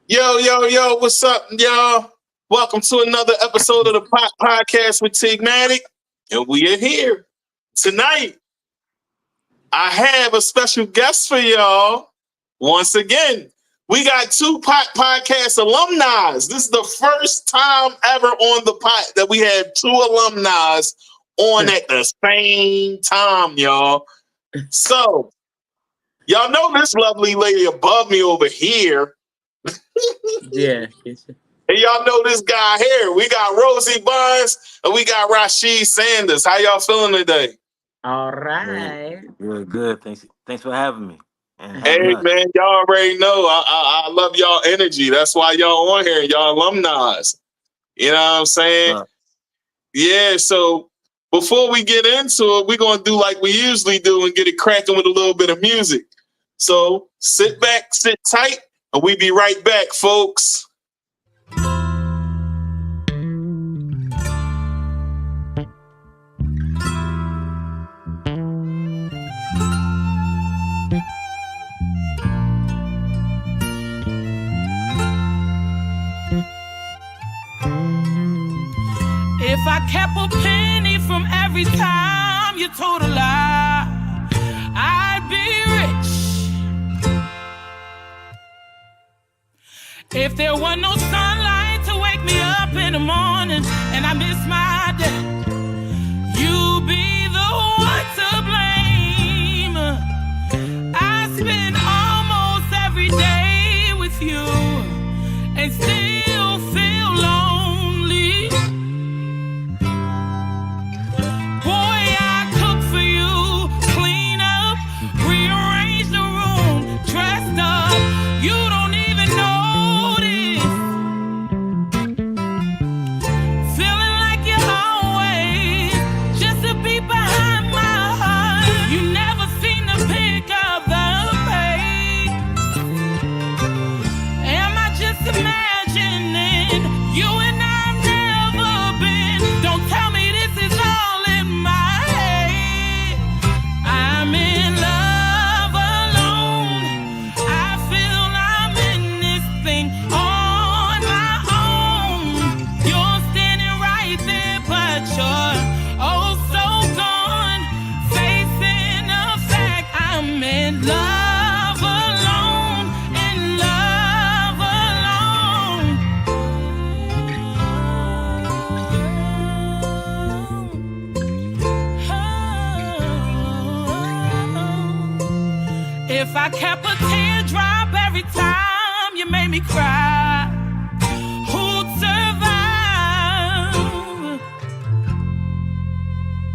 Yo, what's up, y'all? Welcome to another episode of the podcast with Tigmatic, and we are here. Tonight, I have a special guest for y'all. Once again, we got two podcast alumni. This is the first time ever on the pod that we had two alumni on at the same time, y'all. So, y'all know this lovely lady above me over here. Yeah. And y'all know this guy here. We got Rosie Bonds and we got Rasheed Sanders. How y'all feeling today? All right. Good. Thanks for having me. Hey, man, y'all already know I love y'all energy. That's why y'all on here, y'all alumni. You know what I'm saying? Yeah, so before we get into it, we're going to do like we usually do and get it cracking with a little bit of music. So sit back, sit tight, and we be right back, folks. If I kept a penny from every time you told a lie, I'd be rich. If there were no sunlight to wake me up in the morning and I miss my day, you'd be the one to blame. I spend almost every day with you and still feel lonely. Boy, I cook for you, clean up, rearrange the room, dressed up. You don't even notice. Feeling like you're always just a beat behind my heart. You never seem to pick up the pace. Am I just imagining you and I've never been? Don't tell me this is all in my head. I'm in love alone. I feel I'm in this thing on my own. You're standing right there, but you're oh so gone. Facing the fact I'm in love alone. In love alone. If I kept a teardrop every time you made me cry, who'd survive?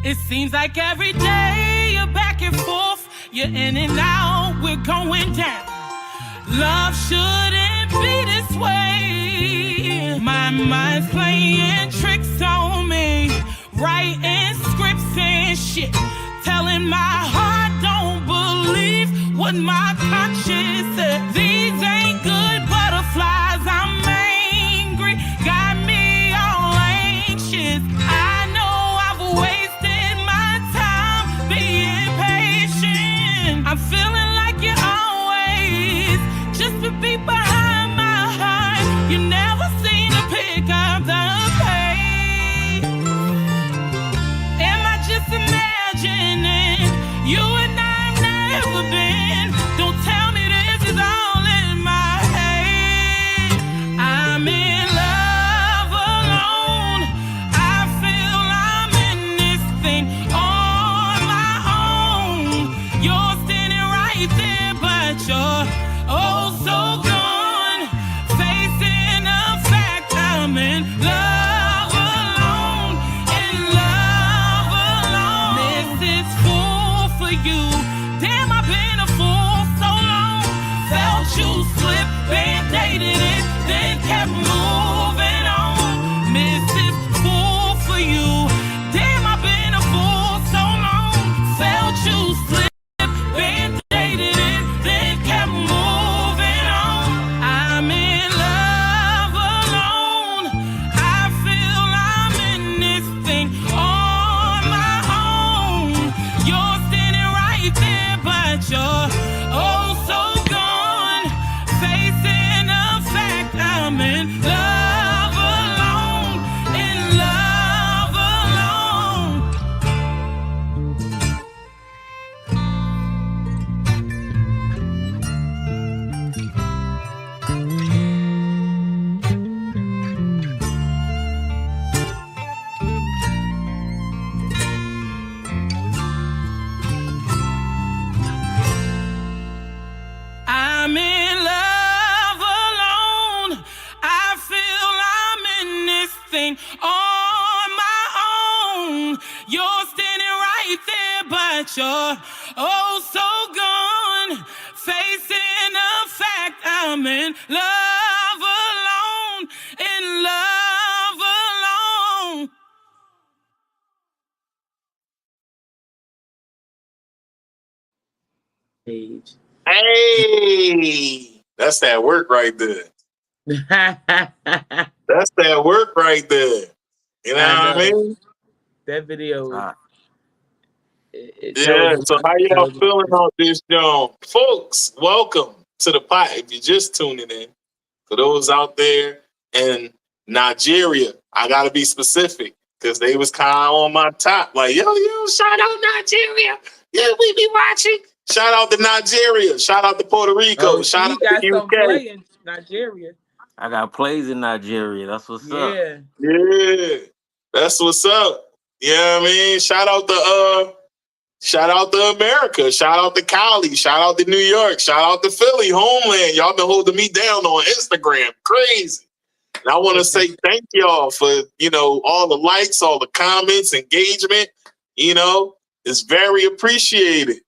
It seems like every day you're back and forth, you're in and out, we're going down. Love shouldn't be this way. My mind's playing tricks on me, writing scripts and shit, telling my heart don't believe what my conscience said. These ain't good butterflies, I'm angry, got me all anxious. I know I've wasted my time being patient. I'm feeling like you're always just a beat behind my heart. You never seem to pick up the pace. Am I just imagining you and I've never been? Don't tell me this is all in my head. I'm in love alone. I feel I'm in this thing on my own. You're standing right there, but you're oh so gone. Facing the fact I'm in love alone. In love alone. This is fool for you. Damn, I've been a fool so long. Felt you slip, band-aided it, then kept moving on. Mrs. Fool for you. Damn, I've been a fool so long. Felt you slip, band-aided it, then kept moving on. I'm in love alone. I feel I'm in this thing on my own. You're standing right there, but you're oh so gone. Facing the fact standing on my own. You're standing right there, but you're oh so gone. Facing the fact I'm in love alone, in love alone. Page. Hey, that's that work right there. That's that work right there. You know I what I know. mean? That video is Uh, that was Yeah. So how that y'all was feeling on this, John? Folks, welcome to the pot. If you're just tuning in, for those out there in Nigeria, I gotta be specific because they was kind of on my top. Like, yo, shout out Nigeria. Yeah, we be watching. Shout out to Nigeria. Shout out to Puerto Rico. oh, Shout she out to got some UK. play in Nigeria. I got plays in Nigeria. That's what's up. Yeah. Yeah, that's what's up. You know what I mean? Shout out to America. Shout out to Cali. Shout out to New York. Shout out to Philly, homeland. Y'all been holding me down on Instagram. Crazy. And I want to say thank y'all for, all the likes, all the comments, engagement. It's very appreciated.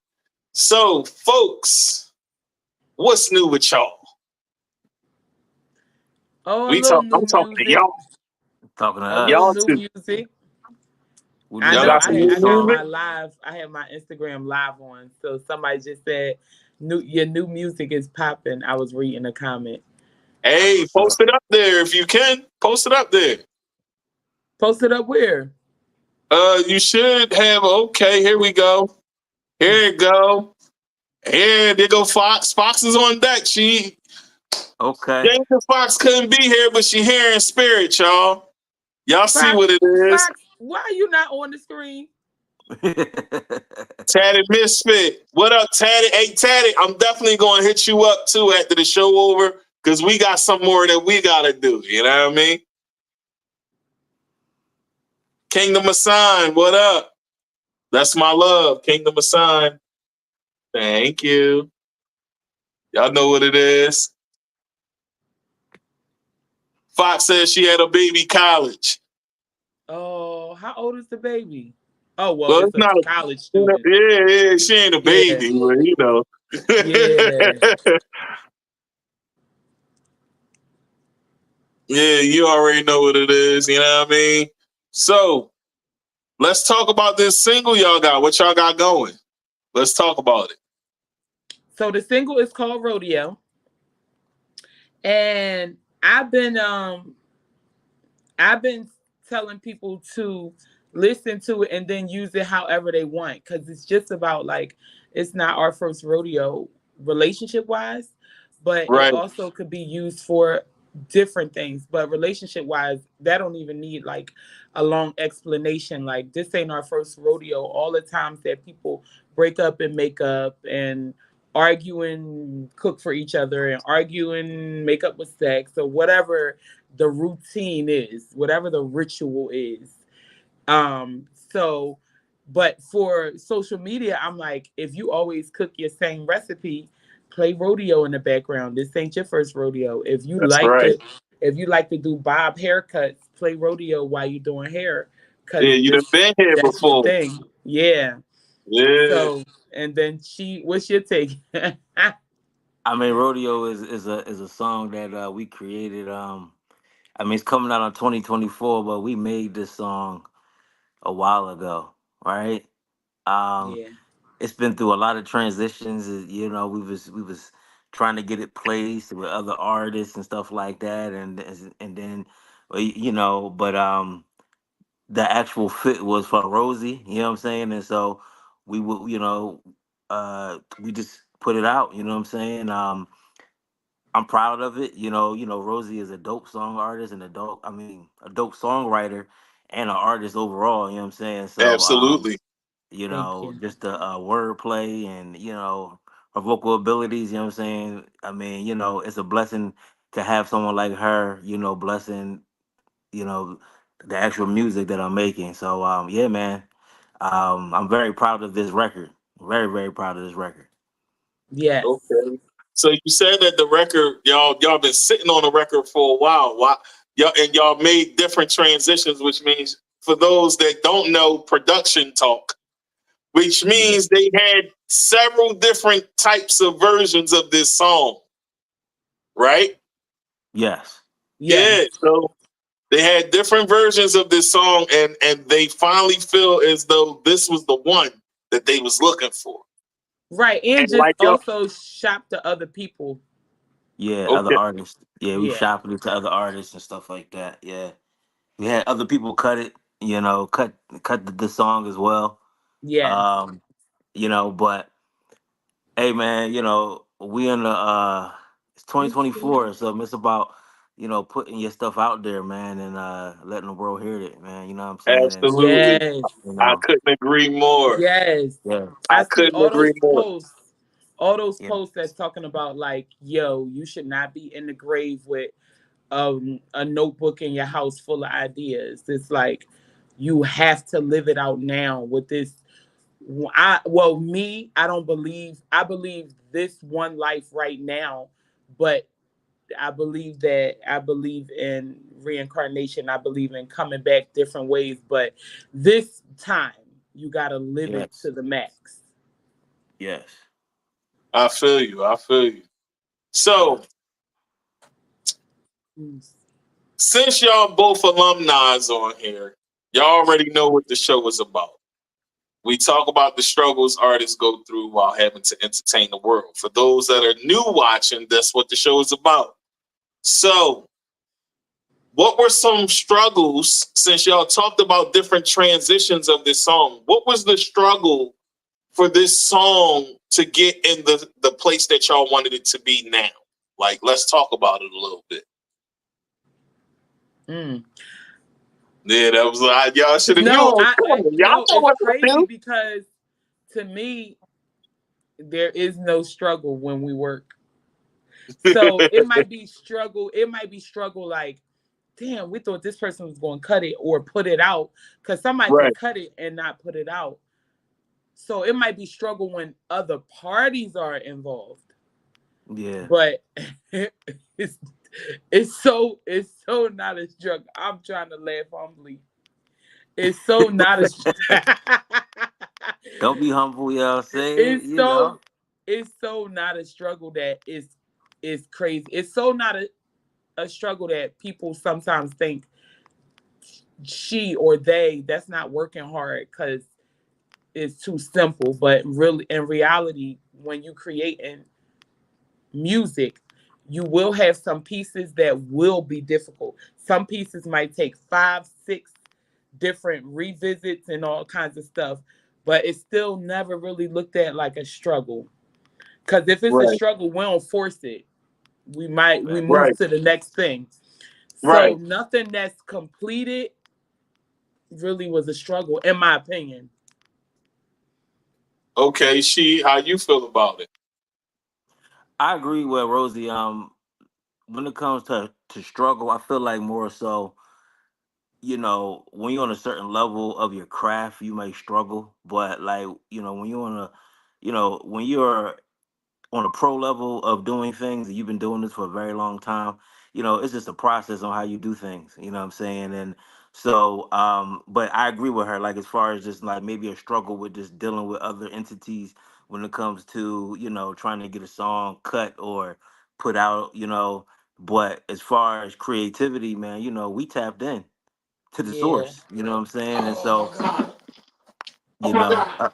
So, folks, what's new with y'all? Oh, a little new I'm talking to music. y'all. Talking to A us. little Y'all new too. music. What do I you Y'all know. got got some for I new this had song? my music? live. I had my Instagram live on. So somebody just said, your new music is popping." I was reading a comment. Hey, What's post up? it up there if you can. Post it up there. Post it up where? You should have. Okay, here we go. Here you go. Here, there go Fox. Fox is on deck. Okay. James Fox couldn't be here, but she here in spirit, y'all. Y'all see Fox, what it is. Fox, why are you not on the screen? Tatted Misfit. What up, Tatted? Hey, Tatted, I'm definitely going to hit you up, too, after the show over, because we got some more that we got to do. You know what I mean? Kingdom of Sign, what up? That's my love, Kingdom of Sign. Thank you. Y'all know what it is. Fox says she had a baby college. Oh, how old is the baby? Oh, well, Well, it's it's a not college student. yeah, she ain't a Yeah, baby, but yeah. Yeah, you already know what it is, you know what I mean? So let's talk about this single y'all got. What y'all got going? Let's talk about it. So the single is called Rodeo. And I've been telling people to listen to it and then use it however they want, because it's just about, like, it's not our first rodeo relationship wise, but it Right. also could be used for different things. But relationship wise, that don't even need like a long explanation. Like, this ain't our first rodeo. All the times that people break up and make up and argue and cook for each other and argue and make up with sex or whatever the routine is, whatever the ritual is. So, but for social media, I'm like, if you always cook your same recipe, play rodeo in the background. This ain't your first rodeo. That's right. If you like to do bob haircuts, play rodeo while you're doing hair, Yeah, because you done been here that's your before. thing. Yeah. Yeah. So, and then what's your take? I mean, Rodeo is a song that we created. I mean, it's coming out on 2024, but we made this song a while ago, right? Um, Yeah. it's been through a lot of transitions. You know, we was trying to get it placed with other artists and stuff like that, and then, well, but the actual fit was for Rosie. You know what I'm saying? And so we would, we just put it out. You know what I'm saying? I'm proud of it. Rosie is a dope song artist and a dope songwriter and an artist overall. You know what I'm saying? So, Absolutely. Thank you. just the wordplay and her vocal abilities. You know what I'm saying? I mean, it's a blessing to have someone like her. Blessing you know the actual music that I'm making. So, yeah, man. I'm very proud of this record. Very, very proud of this record. Yes. Okay. So you said that the record, y'all been sitting on the record for a while. Why? y'all made different transitions, which means for those that don't know production talk, which means they had several different types of versions of this song, right? Yes. Yes. Yeah. So they had different versions of this song, and they finally feel as though this was the one that they was looking for. Right. And just like yo, also shop to other people. Yeah, other okay, artists. Yeah, we Yeah. shopping it to other artists and stuff like that. Yeah, we had other people cut it. You know, cut the song as well. Yes. Um, but hey, man, we in the it's 2024, so it's about putting your stuff out there, man, and letting the world hear it, man. You know what I'm saying? And absolutely, Yes. you I know, couldn't agree more. Yes. yeah, I I see couldn't agree more. all those yeah, posts that's talking about like, yo, you should not be in the grave with a notebook in your house full of ideas. It's like you have to live it out now with this. I don't believe. I believe this one life right now, but I believe in reincarnation. I believe in coming back different ways, but this time you got to live it yes, to the max. yes, I feel you. I feel you. yeah, So since y'all both alumni on here, y'all already know what the show is about. We talk about the struggles artists go through while having to entertain the world. For those that are new watching, that's what the show is about. So, what were some struggles, since y'all talked about different transitions of this song? What was the struggle for this song to get in the place that y'all wanted it to be now? Like, let's talk about it a little bit. Mm. Yeah, that was like, y'all should have knew No, it was coming. Y'all no, know it's what to crazy do. because to me there is no struggle when we work. So it might be struggle. It might be struggle like, damn, we thought this person was going to cut it or put it out because somebody Right, could cut it and not put it out. So it might be struggle when other parties are involved. yeah. But it's it's so not a struggle. I'm trying to laugh humbly. It's so not a Don't be humble, y'all. Say it. it's You so know. it's so not a struggle that is crazy. It's so not a struggle that people sometimes think she or they that's not working hard because it's too simple. But really in reality, when you creating music, you will have some pieces that will be difficult. Some pieces might take 5, 6 different revisits and all kinds of stuff, but it's still never really looked at like a struggle. Because if it's a right, struggle, we don't force it. We Right. move right, to the next thing. So right. nothing that's completed really was a struggle, in my opinion. Okay, how you feel about it? I agree with Rosie. When it comes to struggle, I feel like more so, when you're on a certain level of your craft, you may struggle. But like, when you're when you're on a pro level of doing things and you've been doing this for a very long time, it's just a process on how you do things. You know what I'm saying? And so, but I agree with her. Like as far as just like maybe a struggle with just dealing with other entities when it comes to trying to get a song cut or put out. But as far as creativity, man, we tapped in to the Yeah. source. You know what I'm saying? And so, you know, uh,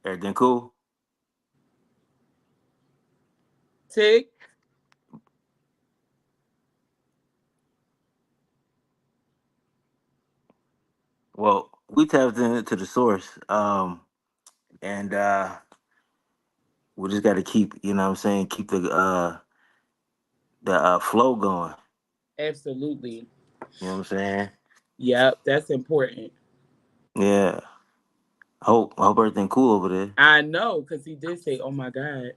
everything cool. Tig? Well, we tapped into the source. And we just got to keep, what I'm saying, keep the flow going. Absolutely. You know what I'm saying? Yep, that's important. Yeah. I hope everything cool over there. I know, because he did say, oh my God.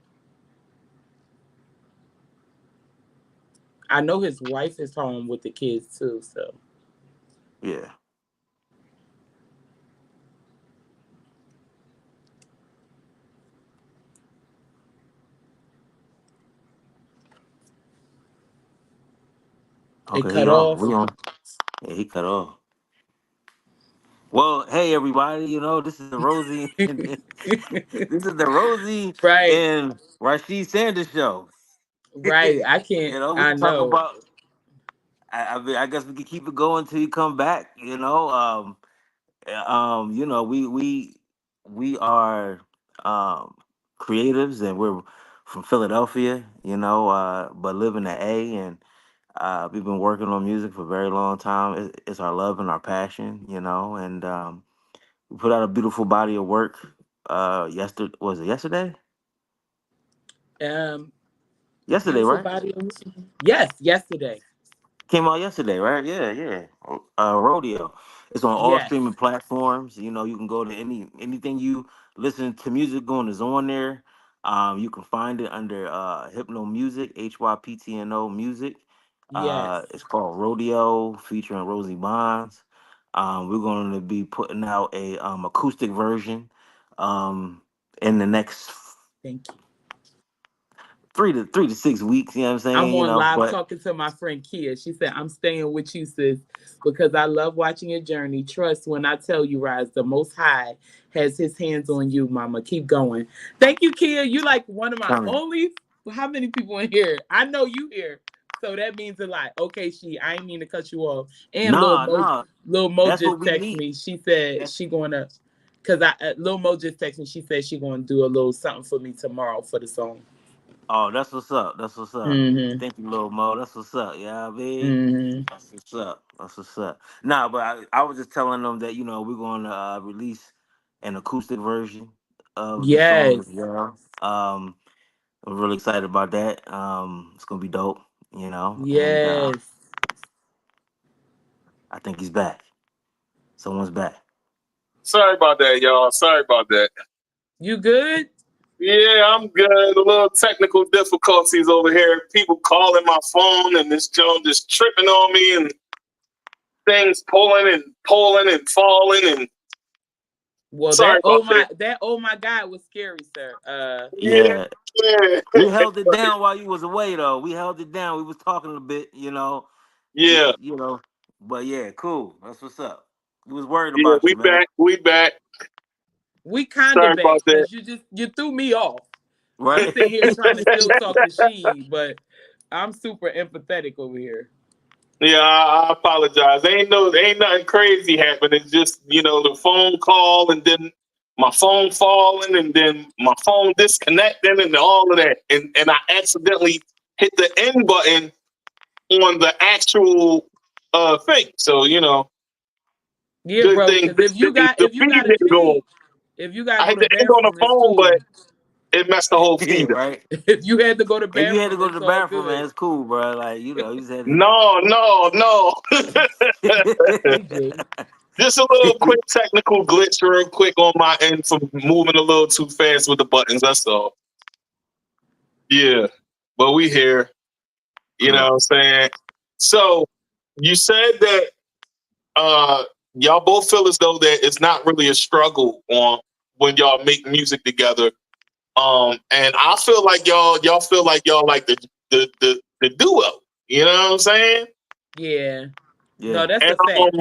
I know his wife is home with the kids too, so Yeah. It Okay, cut he on. off. We on. Yeah, he cut off. Well, hey everybody, this is the Rosie this is the Rosie Right, and Rasheed Sanders show. right. I can't. We I can talk know. about I guess we can keep it going till you come back. We are creatives and we're from Philadelphia, but live in the A and we've been working on music for a very long time. It's our love and our passion, and we put out a beautiful body of work. Yesterday was it yesterday? Um, Yesterday, beautiful right? body. Yes, yesterday. Came out yesterday, right? Yeah, yeah. Rodeo. It's on all Yes, streaming platforms. You can go to anything you listen to music on is on there. You can find it under Hypno Music, HYPTNO Music. yes. It's called Rodeo, featuring Rosie Bonds. We're going to be putting out a acoustic version um, in the next Thank you. 3 to 6 weeks. You know what I'm I'm saying? on live But talking to my friend Kia. She said, I'm staying with you, sis, because I love watching your journey. Trust when I tell you, Rise, the Most High has his hands on you, mama. Keep going. Thank you, Kia. You like one of my coming. only, how many people in here? I know you here. So that means a lot. Okay, I ain't mean to cut you off. And Nah, nah. Lil Mo That's what just we texted need. me. She said That's she going to, because Lil Mo just texted me. She said she going to do a little something for me tomorrow for the song. Oh, that's what's up. That's what's up. Mm-hmm. Thank you, Lil Mo. That's what's up. Yeah, I mean, Mm-hmm. that's what's up. That's what's up. Nah, but I was just telling them that we're going to release an acoustic version of the song Yes. as well. I'm really excited about that. It's gonna be dope. And Yes. I think he's back. Someone's back. Sorry about that, y'all. Sorry about that. You good? Yeah, I'm good. A little technical difficulties over here. People calling my phone and this Joe just tripping on me and things pulling and falling and Well, sorry about that. that oh my God was scary, sir. Yeah, Yeah, yeah. we held it down while you was away, though. We held it down. We was talking a bit. We, Yeah, you know, but yeah, cool. That's what's up. We was worried yeah, about we you, man. back. We back. We kind Sorry of back about that. because you threw me off. I'm Right? sitting here trying to still talk to She, but I'm super empathetic over here. Yeah, I apologize. Ain't nothing crazy happening. It's just, the phone call and then my phone falling and then my phone disconnecting and all of that. And I accidentally hit the end button on the actual thing. So, Yeah, good bro. thing Because if you got the if you feed got to didn't go. pee, if you got to I go hit to the the end on the bathroom, it's phone, cool. but it messed the whole Yeah, feed up. right. If you had to go to the If you had to bathroom, go to it's the all bathroom, man, good. it's cool, bro. Like you just had to. No. Hey, Jay. Just a little quick technical glitch real quick on my end for moving a little too fast with the buttons. That's all. Yeah. But we here. You know Good. what I'm saying? So you said that y'all both feel as though that it's not really a struggle on when y'all make music together. And I feel like y'all feel like y'all like the duo. You know what I'm saying? Yeah. No, Yeah, that's And a fact.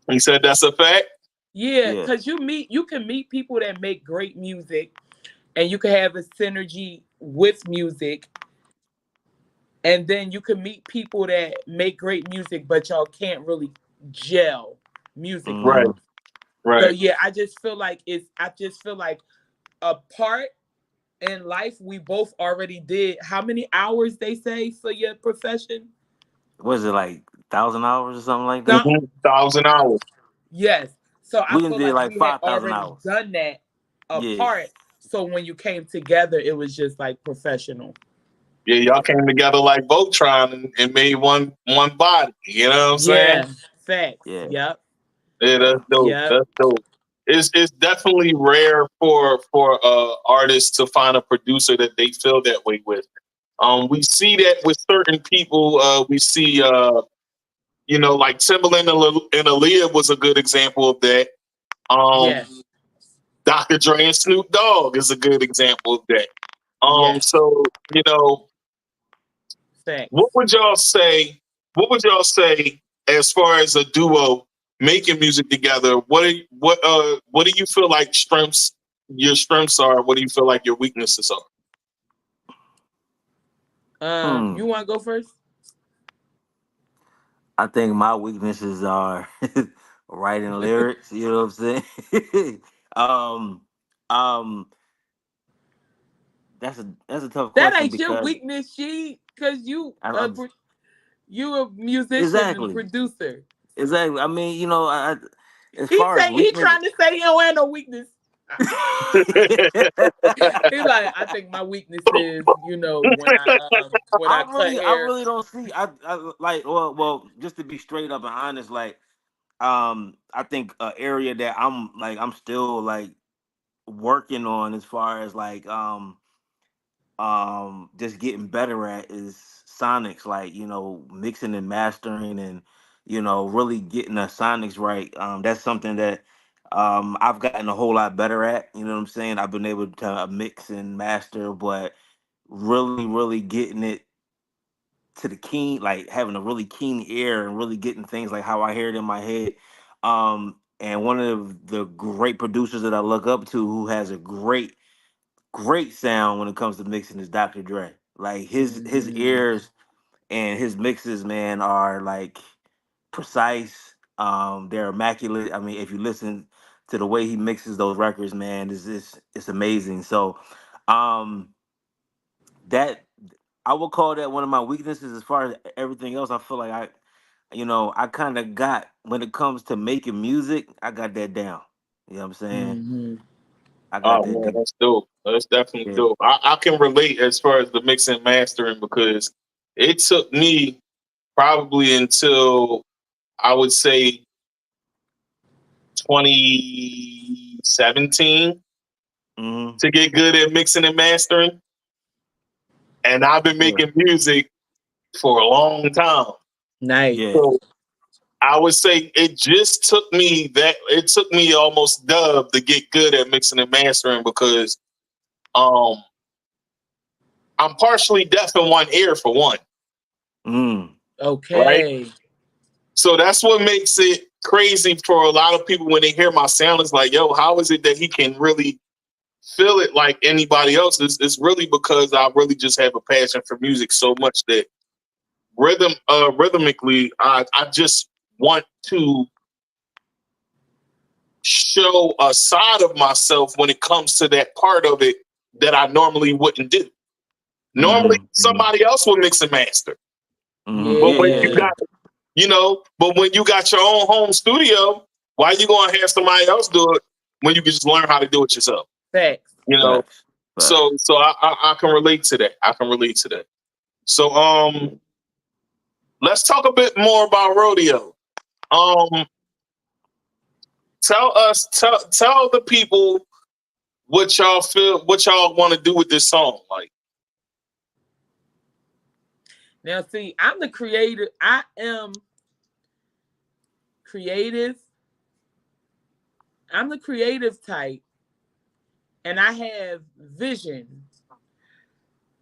you said that's a fact. Yeah, yeah. because you can meet people that make great music and you can have a synergy with music. And then you can meet people that make great music, but y'all can't really gel musically. Right, Mm, So right. yeah, I just feel like a part in life we both already did. How many hours they say for your profession? what is it like 1,000 hours or something like that? 1,000 hours. Yes. So I We done feel did like like we had 5,000 already hours. done that Yeah, apart. So when you came together, it was just like professional. Yeah, y'all came together like Voltron and made one body. You know what I'm saying? Yeah. Facts. yeah, Yep. Yeah, that's yeah. dope. Yep. That's dope. It's definitely rare for artists to find a producer that they feel that way with. We see that with certain people. We see like Timbaland and Aaliyah was a good example of that. Yeah. Dr. Dre and Snoop Dogg is a good example of that. Yes. So Thanks. What would y'all say? What would y'all say as far as a duo making music together? What do you feel like your strengths are? What do you feel like your weaknesses are? You want to go first? I think my weaknesses are writing lyrics. You know what I'm saying? um, um, that's a tough That question ain't your because weakness, because I'm you a musician and exactly, producer. exactly. I mean, as He far as say he weakness. trying to say he don't have no weakness. He's like, I think my weakness is, when I cut I hair. really don't see. I like, well, just to be straight up and honest, like, I think an area that I'm still like working on as far as like just getting better at is sonics, like mixing and mastering, and really getting the sonics right. That's something that I've gotten a whole lot better at. You know what I'm saying? I've been able to mix and master, but really getting it to the keen, like having a really keen ear and really getting things like how I hear it in my head. And one of the great producers that I look up to, who has a great sound when it comes to mixing, is Dr. Dre. Like his ears and his mixes, man, are like precise. They're immaculate. I mean, if you listen to the way he mixes those records, man, it's amazing. So, um, that I would call that one of my weaknesses. As far as everything else, I feel like I kind of got, when it comes to making music, I got that down. You know what I'm saying? Mm-hmm. I got Oh that man, down. that's dope. That's definitely Yeah. dope. I can relate as far as the mixing and mastering because it took me probably until I would say 2017 Hmm. to get good at mixing and mastering. And I've been Yeah. making music for a long time. Nice. Yeah. So I would say it took me almost dub to get good at mixing and mastering because um I'm partially deaf in one ear for one, Mm. right? Okay. So that's what makes it crazy for a lot of people when they hear my sound. It's like, yo, how is it that he can really feel it like anybody else? It's really because I really just have a passion for music so much that rhythmically, I just want to show a side of myself when it comes to that part of it that I normally wouldn't do. Normally, Mm-hmm. Mm-hmm. somebody else will mix and master. Mm-hmm. But Yeah. when Yeah. you Yeah. Yeah. got, but when you got your own home studio, why you gonna have somebody else do it when you can just learn how to do it yourself? Facts. You know. Facts. So Facts. so I can relate to that. I can relate to that. So let's talk a bit more about rodeo. Um, tell the people what y'all want to do with this song. Like, Now, see, I'm the creator. I am creative. I'm the creative type, and I have vision.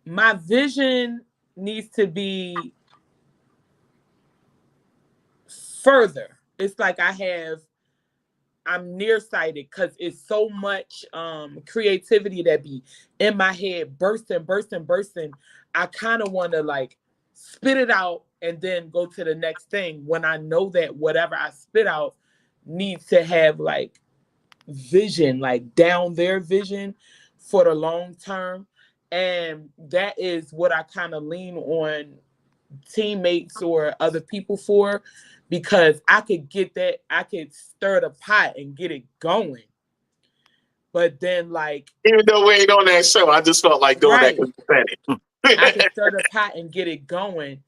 My vision needs to be further. It's like I'm nearsighted because it's so much creativity that be in my head, bursting. I kind of want to like spit it out and then go to the next thing when I know that whatever I spit out needs to have like vision, like down their vision for the long term. And that is what I kind of lean on teammates or other people for, because I could get that, I could stir the pot and get it going. But then, like, even though we ain't on that show, I just felt like doing that right, because you said I could it. stir the pot and get it going.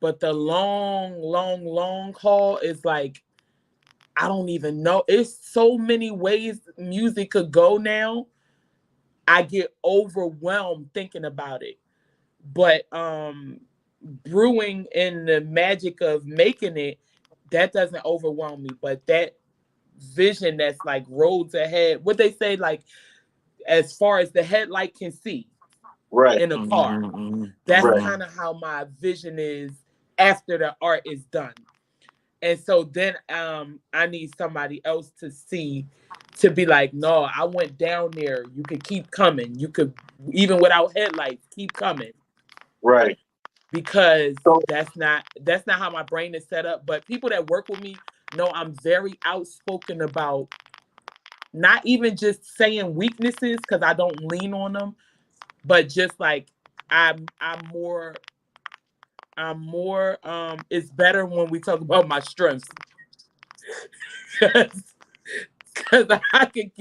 But the long haul is like, I don't even know. It's so many ways music could go now. I get overwhelmed thinking about it. But brewing in the magic of making it, that doesn't overwhelm me. But that vision that's like roads ahead, what they say, like as far as the headlight can see, Right. in a car. That's Right. kind of how my vision is after the art is done. And so then I need somebody else to see, to be like, no, I went down there. You could keep coming. You could, even without headlights, keep coming. Right. Because So, that's not how my brain is set up. But people that work with me know I'm very outspoken about not even just saying weaknesses, because I don't lean on them, but just like I'm more it's better when we talk about my strengths. Because I can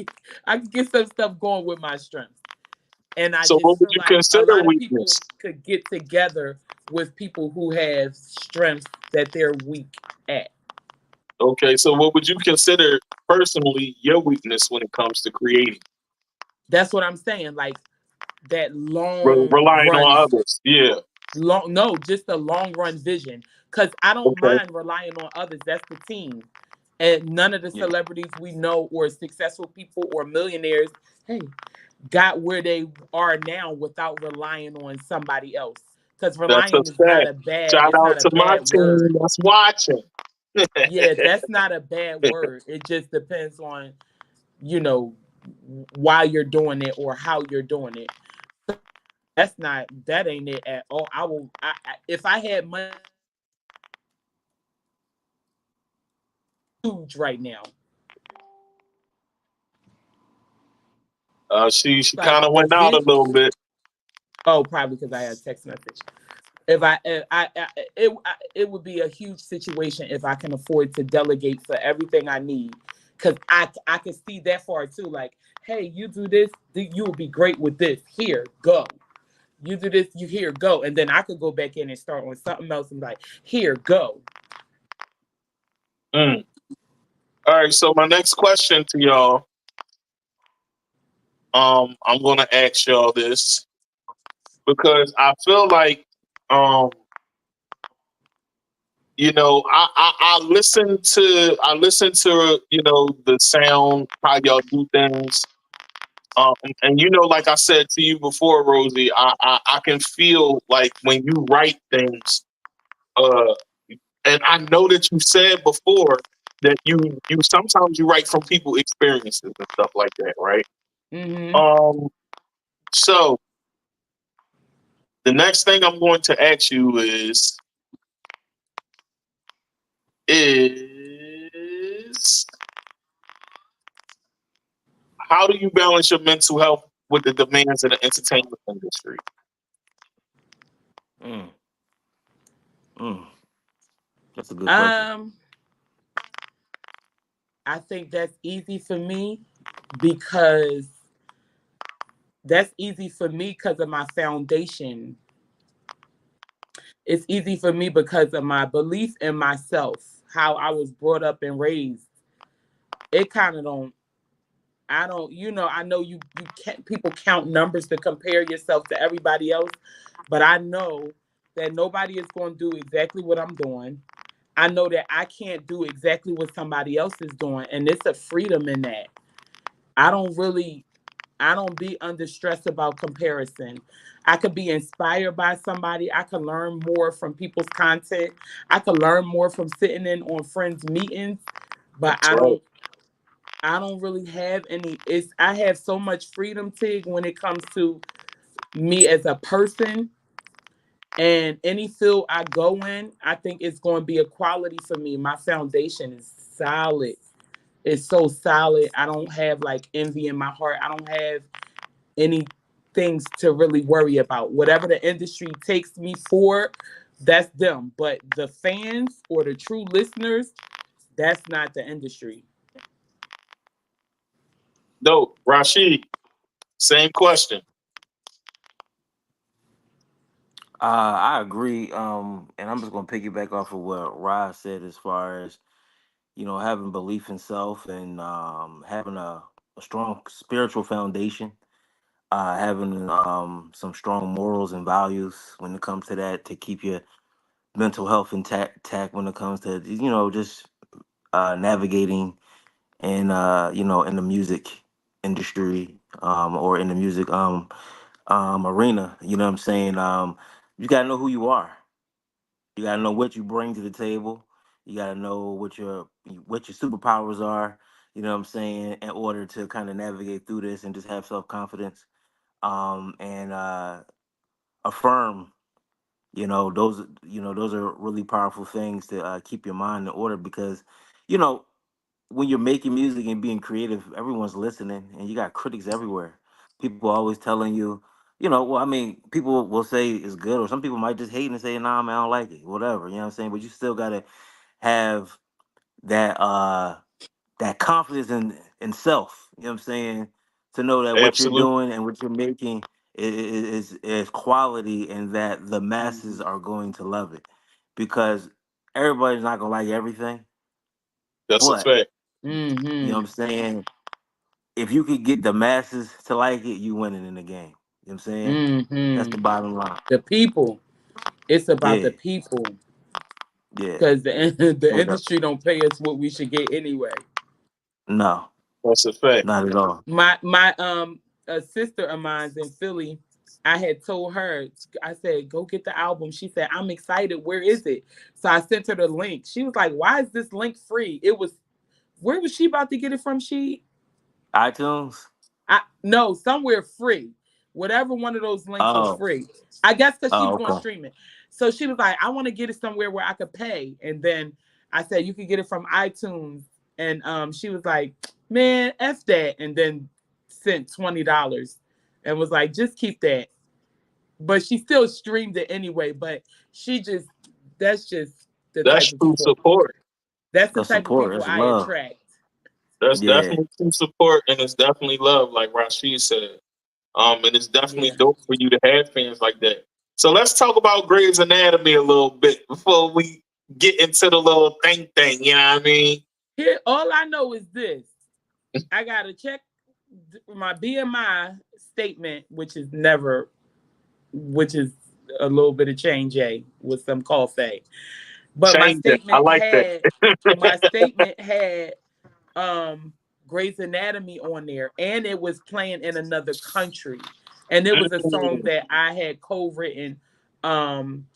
get some stuff going with my strengths. And I so just what would feel you like a consider lot of people weakness? could get together with people who have strengths that they're weak at. Okay, so what would you consider personally your weakness when it comes to creating? That's what I'm saying. Like that long Relying run, on others. Yeah. no, just a long run vision. Because I don't Okay. mind relying on others. That's the team. And none of the celebrities we know or successful people or millionaires, hey, got where they are now without relying on somebody else. Because That's a relying is not fact. a bad, Shout it's out not a to my bad team word. that's watching. Yeah, that's not a bad word. It just depends on, you know, why you're doing it or how you're doing it. That ain't it at all. If I had money huge right now. She Like kind of the went out a vision. little bit. Oh, probably because I had a text message. It would be a huge situation if I can afford to delegate for everything I need, because I can see that far too. Like, hey, you do this, you will be great with this. Here, go. You do this, you here, go, and then I could go back in and start on something else and be like, here, go. Mm. All right, so my next question to y'all, I'm gonna ask y'all this because I feel like, um, I listen to the sound, how y'all do things. And like I said to you before, Rosie, I can feel like when you write things, uh, and I know that you said before that you sometimes you write from people experiences and stuff like that, right? Mm-hmm. So the next thing I'm going to ask you is how do you balance your mental health with the demands of the entertainment industry? Mm, mm. That's a good question. I think that's easy for me because of my foundation. It's easy for me because of my belief in myself, how I was brought up and raised. It kind of don't. I don't. I know you can't. People count numbers to compare yourself to everybody else, but I know that nobody is going to do exactly what I'm doing. I know that I can't do exactly what somebody else is doing, and it's a freedom in that. I don't really I don't be under stress about comparison. I could be inspired by somebody. I could learn more from people's content. I could learn more from sitting in on friends' meetings, but That's right. I don't really have any I have so much freedom, Tig, when it comes to me as a person, and any field I go in, I think it's going to be a quality for me. My foundation is solid. It's so solid. I don't have like envy in my heart. I don't have any things to really worry about. Whatever the industry takes me for, that's them. But the fans or the true listeners, that's not the industry. No, Rasheed, same question. I agree. And I'm just gonna piggyback off of what Rod said as far as having belief in self and having a strong spiritual foundation, having some strong morals and values when it comes to that to keep your mental health intact when it comes to just navigating and in the music industry or in the music arena. You know what I'm saying? You gotta know who you are. You gotta know what you bring to the table. You gotta know what your superpowers are. You know what I'm saying? In order to kind of navigate through this and just have self confidence, and affirm. Those are really powerful things to keep your mind in order because, you know, when you're making music and being creative, everyone's listening, and you got critics everywhere. People always telling you, well, I mean, people will say it's good, or some people might just hate and say, "Nah, man, I don't like it," whatever. You know what I'm saying? But you still gotta have that that confidence in self. You know what I'm saying? To know that what you're Absolutely. doing and what you're making is quality, and that the masses are going to love it, because everybody's not gonna like everything, That's a but fact. you know what I'm saying. If you could get the masses to like it, you winning in the game. You know what I'm saying? That's the bottom line. The people. It's about Yeah, the people yeah. because the No doubt. industry don't pay us what we should get anyway. No, That's a fact. not at all. My a sister of mine's in Philly. I had told her, I said, go get the album. She said, I'm excited. Where is it? So I sent her the link. She was like, why is this link free? It was, where was she about to get it from? iTunes. I no, somewhere free. Whatever one of those links was Oh, free. I guess because she oh, was going to okay. stream it. So she was like, I want to get it somewhere where I could pay. And then I said, you could get it from iTunes. And she was like, man, F that. And then sent $20 and was like, just keep that. But she still streamed it anyway. But she just, that's just the That's type of true people. support. That's the That's type of support. people That's I love. attract. That's Yeah. definitely true support, and it's definitely love, like Rasheed said. And it's definitely Yeah. dope for you to have fans like that. So let's talk about Grey's Anatomy a little bit before we get into the little thing. You know what I mean? Here, all I know is this. I gotta check my BMI statement, which is a little bit of change, with some coffee. But Change it. I like that. my statement had um Grey's Anatomy on there, and it was playing in another country, and it was a song Mm, that I had co-written um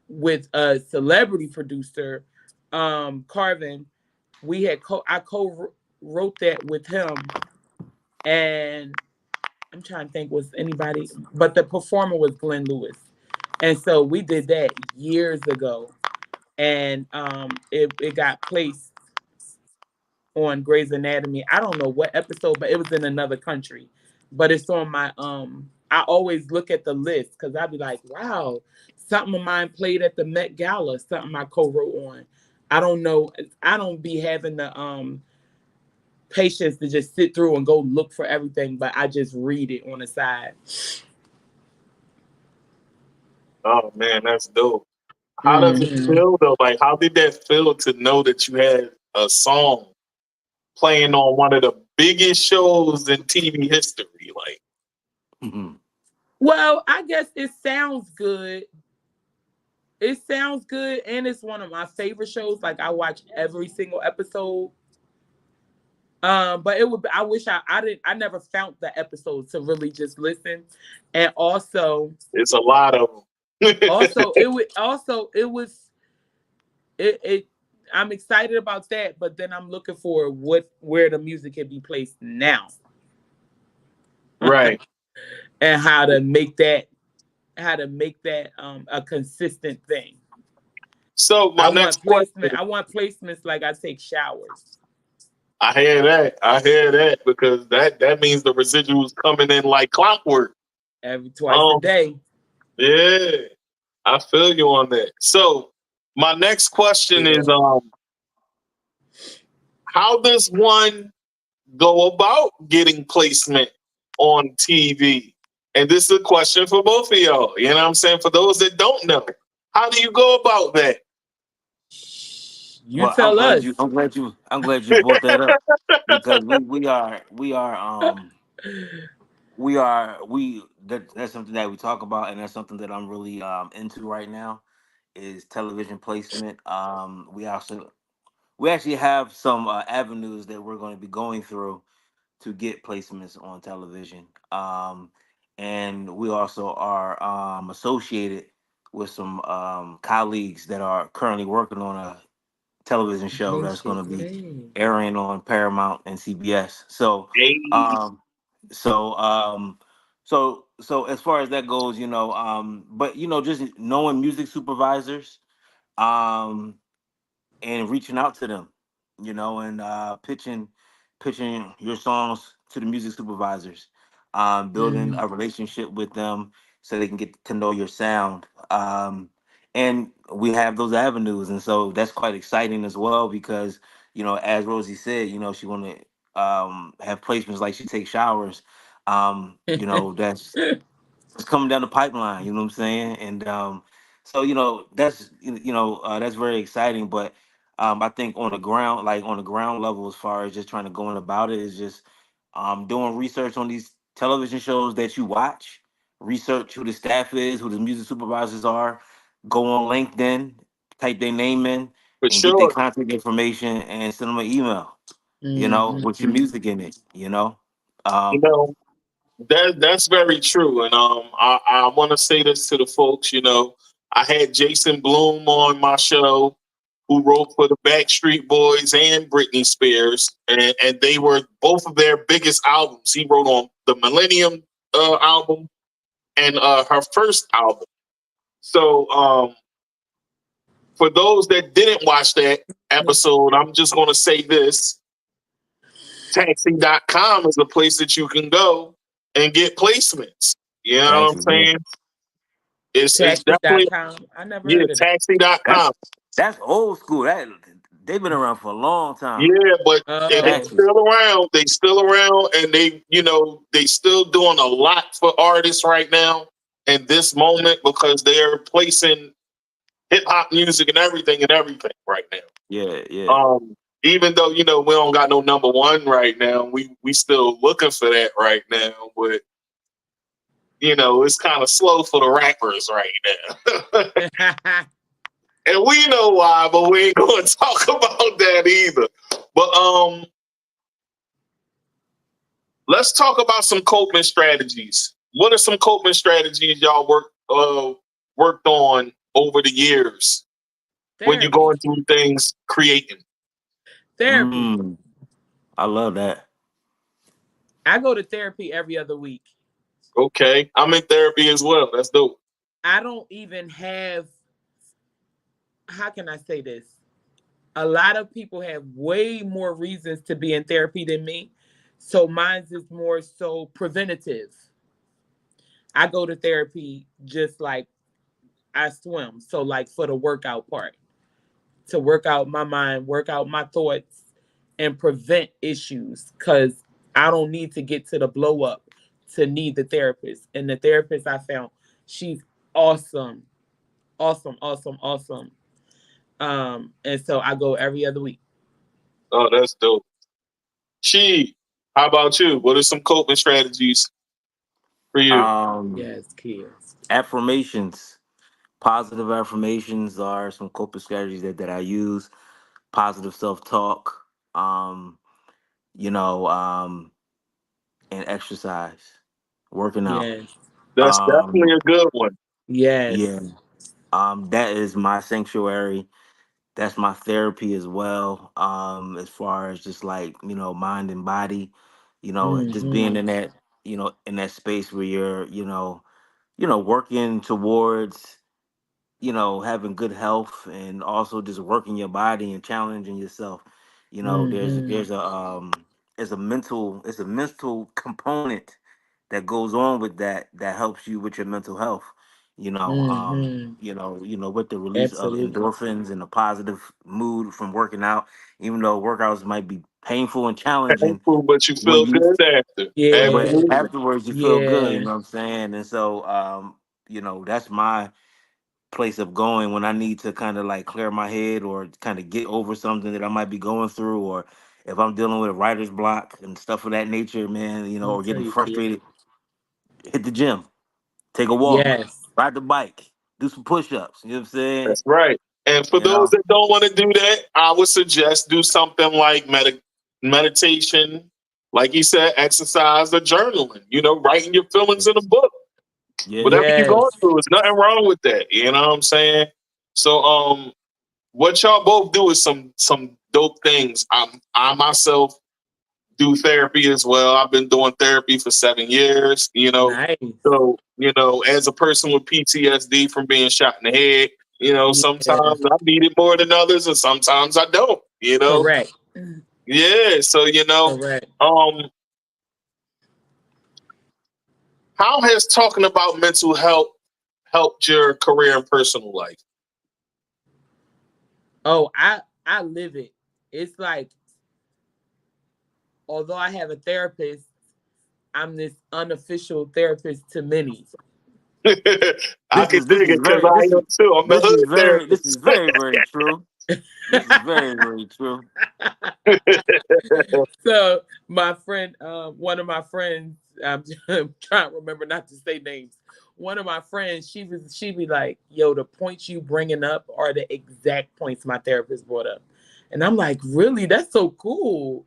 with a celebrity producer, Carvin. I co-wrote that with him, and I'm trying to think was anybody, but the performer was Glenn Lewis, and so we did that years ago, and it got placed on Grey's Anatomy. I don't know what episode, but it was in another country, but it's on my I always look at the list because I'd be like, wow, something of mine played at the Met Gala, something I co-wrote on. I don't know. I don't be having the patience to just sit through and go look for everything, but I just read it on the side. oh man, that's dope. How does it Hmm. feel though? Like, how did that feel to know that you had a song playing on one of the biggest shows in TV history? Like, Mhm. Well, I guess it sounds good. It sounds good, and it's one of my favorite shows. Like I watch every single episode. But it would. I wish I didn't. I never found the episode to really just listen, and it's a lot of them. it was it. I'm excited about that, but then I'm looking for where the music can be placed now, Right. and how to make that a consistent thing. So my next question, I want placements like I take showers I hear that. I hear that because that means the residuals coming in like clockwork. every twice a Um, day. yeah, I feel you on that. So my next question Yeah. is, how does one go about getting placement on TV? And this is a question for both of y'all. You know what I'm saying? For those that don't know, how do you go about that? You Well, I'm tell glad us. you. I'm glad you. I'm glad you brought that up, because that's something that we talk about, and that's something that I'm really into right now, is television placement. We actually have some avenues that we're going to be going through to get placements on television. and we also are associated with some colleagues that are currently working on a television show Hey, that's going shit, to be hey. airing on Paramount and CBS. So, Hey, um, so, so as far as that goes, but just knowing music supervisors, um, and reaching out to them, and pitching your songs to the music supervisors, building Mm. a relationship with them so they can get to know your sound. And we have those avenues, and so that's quite exciting as well because as Rosie said, she want to have placements like she takes showers. That's it's coming down the pipeline. You know what I'm saying? And so that's very exciting. But I think on the ground level, as far as just trying to go in about it, is just doing research on these television shows that you watch. Research who the staff is, who the music supervisors are. Go on LinkedIn, type their name in, for and get their sure. contact information, and send them an email. Mhm. With your music in it. You Um, know, that's very true. And I want to say this to the folks. I had Jason Bloom on my show, who wrote for the Backstreet Boys and Britney Spears, and they were both of their biggest albums. He wrote on the Millennium album and her first album. So for those that didn't watch that episode, I'm just going to say this: Taxi.com is a place that you can go and get placements. You know what I'm taxes. saying? It's definitely, Taxi.com. I never yeah, heard of that. That's Taxi.com. that's old school. That they've been around for a long time. Yeah, but and they Oh. Taxes. still around. They still around, and they still doing a lot for artists right now in this moment because they're placing hip hop music and everything right now. Yeah, yeah. Even though we don't got no number one right now, we still looking for that right now. But it's kind of slow for the rappers right now, and we know why. But we ain't going to talk about that either. But let's talk about some coping strategies. What are some coping strategies y'all worked on over the years when you're Therapy. going through things creating? Therapy. Mm, I love that. I go to therapy every other week. Okay, I'm in therapy as well. That's dope. I don't even have, how can I say this? A lot of people have way more reasons to be in therapy than me. So mine is more so preventative. I go to therapy just like I swim. So, like, for the workout part, to work out my mind, work out my thoughts, and prevent issues. Because I don't need to get to the blow up to need the therapist. And the therapist I found, she's awesome, awesome, awesome, awesome. And so I go every other week. Oh, that's dope. She, how about you? What are some coping strategies for you? Um, Yes, kids. Affirmations, positive affirmations are some coping strategies that I use. Positive self talk. Um, you know, um, and exercise, working out. Yes, That's definitely Um, a good one. yeah. yes. That is my sanctuary. That's my therapy as well. As far as just like mind and body, just being Mm-hmm. in that in that space where you're working towards having good health, and also just working your body and challenging yourself. There's Mm-hmm. it's a mental component that goes on with that helps you with your mental health. Mm-hmm. With the release of Absolutely. endorphins and a positive mood from working out, even though workouts might be painful and challenging, Painful, but you when feel you good after. Yeah. but Absolutely. afterwards you feel good, you Yeah. know what I'm saying? And so that's my place of going when I need to kind of like clear my head or kind of get over something that I might be going through, or if I'm dealing with a writer's block and stuff of that nature, man, Let me or tell getting you, kid. frustrated, hit the gym, take a walk, Yes. ride the bike, do some push-ups. You know what I'm saying? That's right. And for You those know, that don't want to do that, I would suggest do something like meditation, like you said, exercise or journaling, writing your feelings in a book. Yeah. Whatever you're Yes. going through, there's nothing wrong with that. You know what I'm saying? So what y'all both do is some dope things. I myself do therapy as well. I've been doing therapy for 7 years, Nice. So, as a person with PTSD from being shot in the head, sometimes I need it more than others, and sometimes I don't, Correct. Yeah. So, Correct. how has talking about mental health helped your career and personal life? Oh, I live it. It's like, although I have a therapist, I'm this unofficial therapist to many. I can dig it because I am too. I'm the hood This is therapist. very, very true. This is very, very true. So my friend, one of my friends, I'm trying to remember not to say names. One of my friends, she be like, "Yo, the points you bringing up are the exact points my therapist brought up," and I'm like, "Really? That's so cool."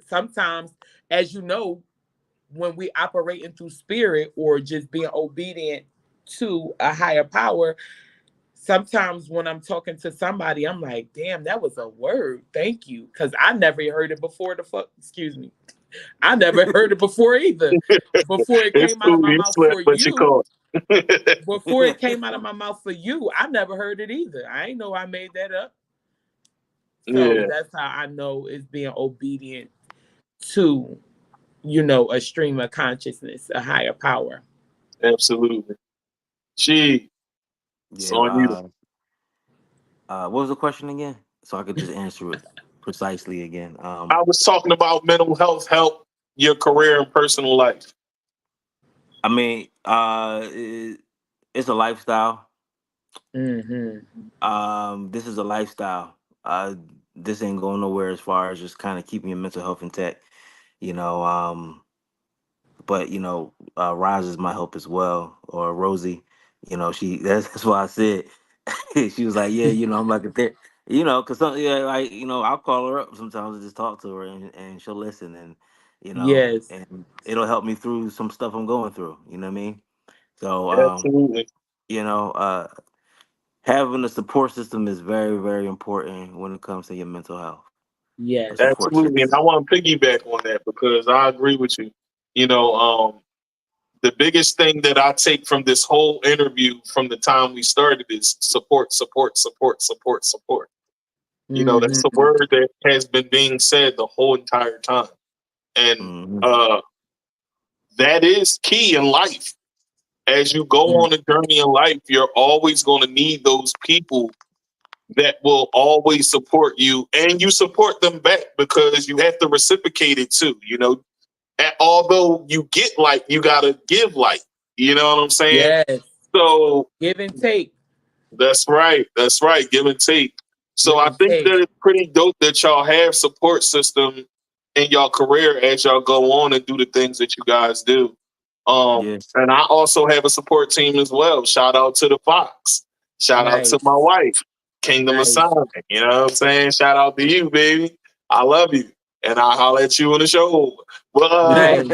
Sometimes, as you know, when we operating through spirit or just being obedient to a higher power, sometimes when I'm talking to somebody, I'm like, damn, that was a word. Thank you. Because I never heard it before excuse me. I never heard it before either. Before it It's came out of cool. my You mouth slept, for but you you. caught. Before it came out of my mouth for you, I never heard it either. I ain't know I made that up. So Yeah, that's how I know it's being obedient to, a stream of consciousness, a higher power. absolutely. Gee, it's Yeah. on you. What was the question again? So I could just answer it precisely again. I was talking about mental health help your career and personal life. I mean, it's a lifestyle. Mm-hmm. This is a lifestyle. This ain't going nowhere as far as just kind of keeping your mental health intact. You know, but Roz my help as well, or Rosie. That's why I said she was like, yeah, I'm like a because like I'll call her up sometimes and just talk to her, and she'll listen, and Yes. and it'll help me through some stuff I'm going through. You know what I mean? So Absolutely. you know, uh, having a support system is very, very important when it comes to your mental health. A Yes. support Absolutely. And system. I want to piggyback on that because I agree with you. You know, the biggest thing that I take from this whole interview from the time we started is support, support, support, support, support. That's the Mm-hmm. word that has been being said the whole entire time. And Hmm. that is key in life. As you go on a journey in life, you're always going to need those people that will always support you, and you support them back because you have to reciprocate it too. And although you get light, you gotta give light. You know what I'm saying? Yes. So Give and take. that's right. That's right. Give and take. So Give I and think take. that it's pretty dope that y'all have support system in y'all career as y'all go on and do the things that you guys do. Yes. And I also have a support team as well. Shout out to the Fox. Shout out to Nice. my wife, Kingdom Nice. Assignment. You know what I'm saying? Shout out to you, baby. I love you. And I'll holler at you in the show. But Nice.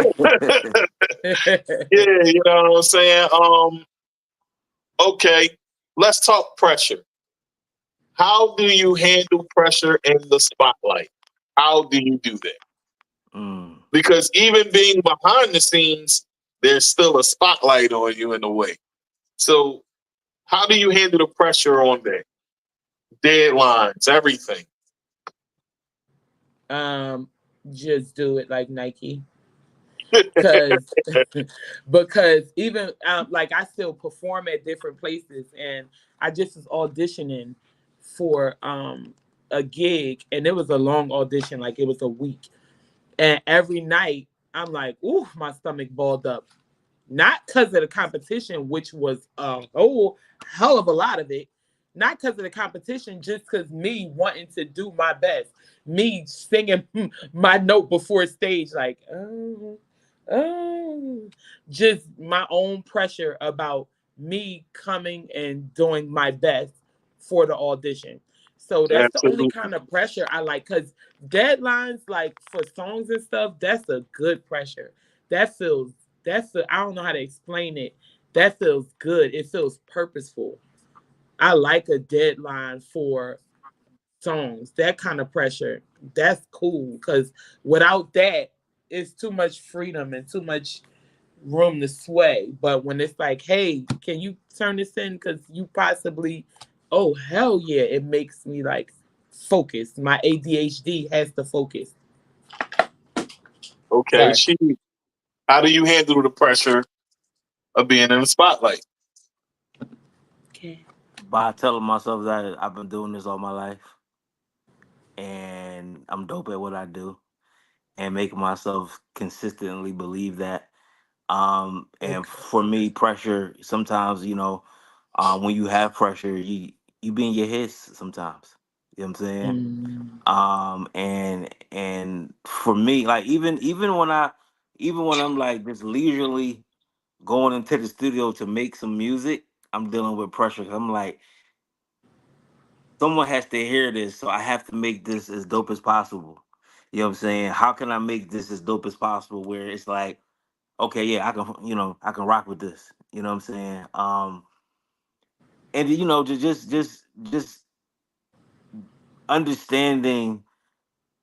yeah, you know what I'm saying? Okay, let's talk pressure. How do you handle pressure in the spotlight? How do you do that? Mm. Because even being behind the scenes, there's still a spotlight on you in a way. So how do you handle the pressure on that? Deadlines, everything. um, just do it like Nike. Because even like I still perform at different places, and I just was auditioning for a gig, and it was a long audition, like it was a week, and every night I'm like, ooh, my stomach balled up, not because of the competition, which was a whole hell of a lot of it, not because of the competition, just because me wanting to do my best, me singing my note before stage, like, oh, just my own pressure about me coming and doing my best for the audition. So that's the only Absolutely. kind of pressure I like, because deadlines, like for songs and stuff, that's a good pressure. That feels, I don't know how to explain it. That feels good. It feels purposeful. I like a deadline for songs. That kind of pressure, that's cool. Because without that, it's too much freedom and too much room to sway. But when it's like, hey, can you turn this in? Because you possibly, oh, hell yeah, it makes me like focus. My ADHD has to focus. Okay, Sorry. she. How do you handle the pressure of being in the spotlight? Okay. By telling myself that I've been doing this all my life and I'm dope at what I do, and making myself consistently believe that. And Okay. for me, pressure sometimes, when you have pressure, you be in your head sometimes. You know what I'm saying? Mm. And for me, like even when I'm like just leisurely going into the studio to make some music, I'm dealing with pressure. 'Cause I'm like, someone has to hear this, so I have to make this as dope as possible. You know what I'm saying? How can I make this as dope as possible where it's like, okay, yeah, I can rock with this. You know what I'm saying? And just understanding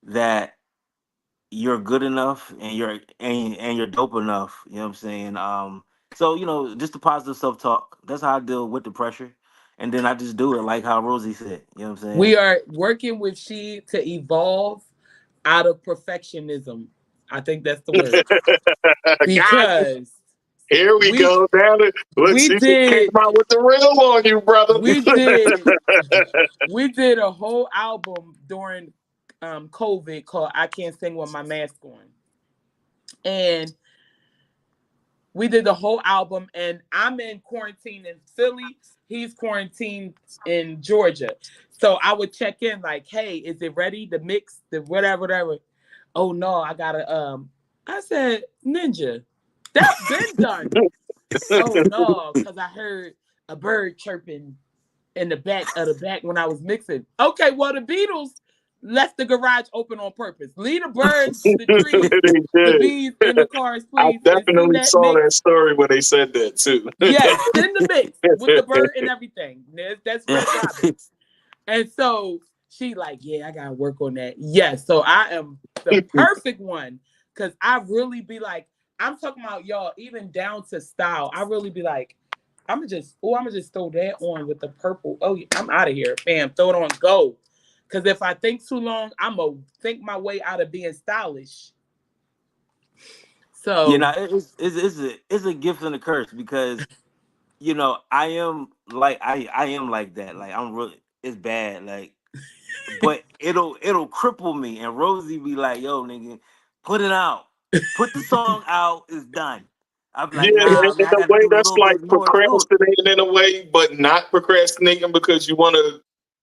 that you're good enough and you're dope enough. You know what I'm saying? So just the positive self talk. That's how I deal with the pressure, and then I just do it like how Rosie said. You know what I'm saying? We are working with She to evolve out of perfectionism. I think that's the word. God, Because here we we go. Down it. Look, we she just came did out with the real on you, brother. we did we did a whole album during COVID called I Can't Sing With My Mask On. And we did the whole album, and I'm in quarantine in Philly. He's quarantined in Georgia. So I would check in like, hey, is it ready? The mix, the whatever. Oh no, I gotta I said, Ninja, that been done. Oh no, because I heard a bird chirping in the back when I was mixing. Okay, well the Beatles left the garage open on purpose. Leave the birds, the trees, They the did. bees in the cars, I please, and send definitely that saw mix. that story where they said that too. Yes, send the mix with the bird and everything. That's Red Robin. And so she like, yeah, I gotta work on that. Yes, so I am the perfect one, because I really be like, I'm talking about y'all, even down to style. I really be like, I'm gonna just throw that on with the purple. Oh, yeah, I'm out of here. Bam, throw it on, go. Because if I think too long, I'm gonna think my way out of being stylish. So It's a gift and a curse because I am like that. Like I'm really, it's bad. Like, but it'll cripple me. And Rosie be like, "Yo, nigga, put it out. Put the song out. It's done." I'm Yeah, like, "Nah, in man, I a got to way do a that's little like bit more to it." procrastinating in a way, but not procrastinating because you want to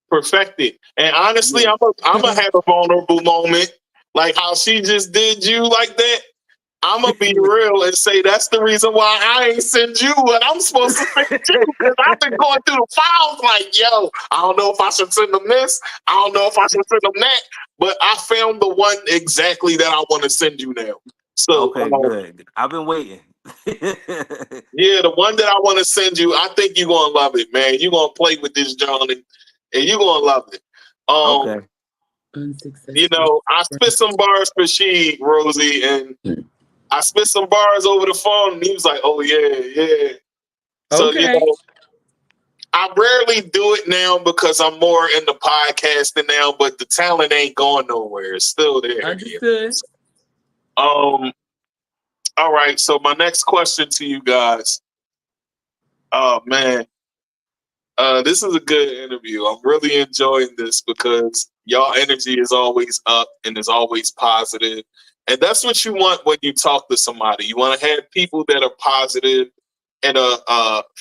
perfect it. And honestly, Yeah. I'm gonna have a vulnerable moment, like how she just did you like that. I'm gonna be real and say that's the reason why I ain't send you what I'm supposed to send you, because I've been going through the files like, yo, I don't know if I should send them this, I don't know if I should send them that, but I found the one exactly that I want to send you now. So Okay, good. I've been waiting. yeah, the one that I want to send you, I think you're gonna love it, man. You're gonna play with this, John, and you're gonna love it. Okay. unsuccessful. I spit some bars for She, Rosie, and I spit some bars over the phone, and he was like, "Oh yeah, yeah." So Okay. I rarely do it now because I'm more into podcasting now, but the talent ain't going nowhere. It's still there. Understood. All right. So my next question to you guys. Oh man, this is a good interview. I'm really enjoying this because y'all energy is always up and is always positive. And that's what you want when you talk to somebody. You want to have people that are positive and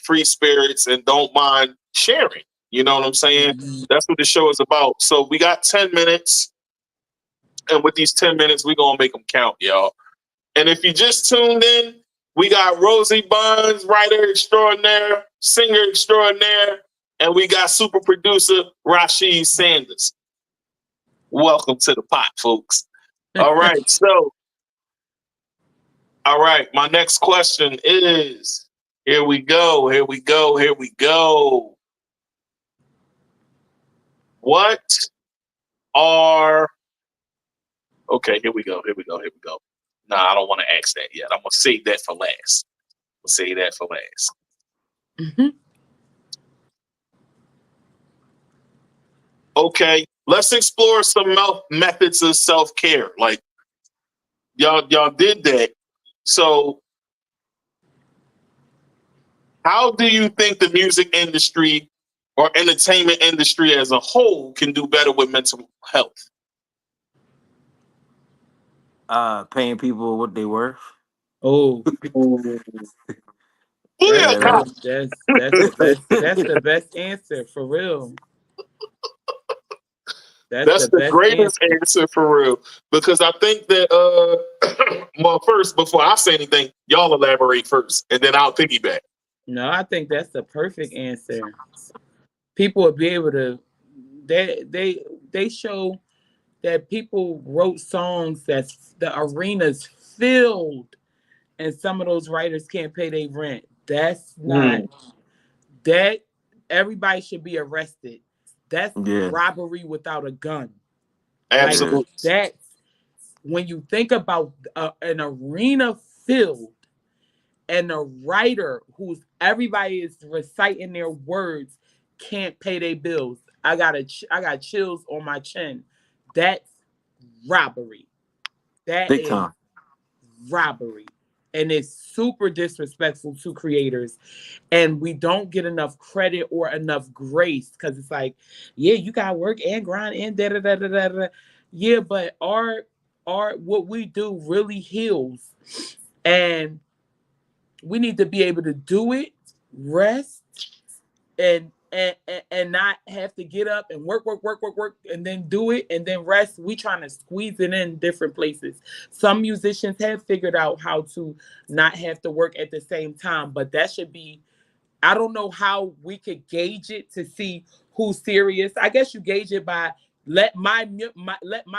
free spirits and don't mind sharing. You know what I'm saying? Mm-hmm. That's what the show is about. So we got 10 minutes. And with these 10 minutes, we're going to make them count, y'all. And if you just tuned in, we got Rosie Bonds, writer extraordinaire, singer extraordinaire, And we got super producer Rasheed Sanders. Welcome to the pot, folks. All right. So, all right. My next question is, here we go. Here we go. Here we go. What are, okay, here we go. Here we go. Here we go. Nah, I don't want to ask that yet. I'm going to save that for last. We'll save that for last. Mm-hmm. Okay, let's explore some methods of self-care. Like y'all did that. So how do you think the music industry or entertainment industry as a whole can do better with mental health? Paying people what they worth. Oh, Yeah, Yeah, that's God, that's the best answer for real. That's that's the the best greatest answer. answer for real. Because I think that well, first, before I say anything, y'all elaborate first, and then I'll piggyback. No, I think that's the perfect answer. People will be able to they show that people wrote songs that's the arenas filled and some of those writers can't pay their rent. That's not Hmm. that everybody should be arrested. That's yeah, robbery without a gun. Like yeah, Absolutely. that's when you think about an arena filled and a writer who's everybody is reciting their words can't pay their bills. I got chills on my chin. That's robbery. That big is time. robbery. And it's super disrespectful to creators. And we don't get enough credit or enough grace because it's like, yeah, you got to work and grind and da da da da da da. Yeah, but our what we do really heals. And we need to be able to do it, rest, and not have to get up and work, and then do it and then rest. We trying to squeeze it in different places. Some musicians have figured out how to not have to work at the same time, but that should be. I don't know how we could gauge it to see who's serious. I guess you gauge it by let my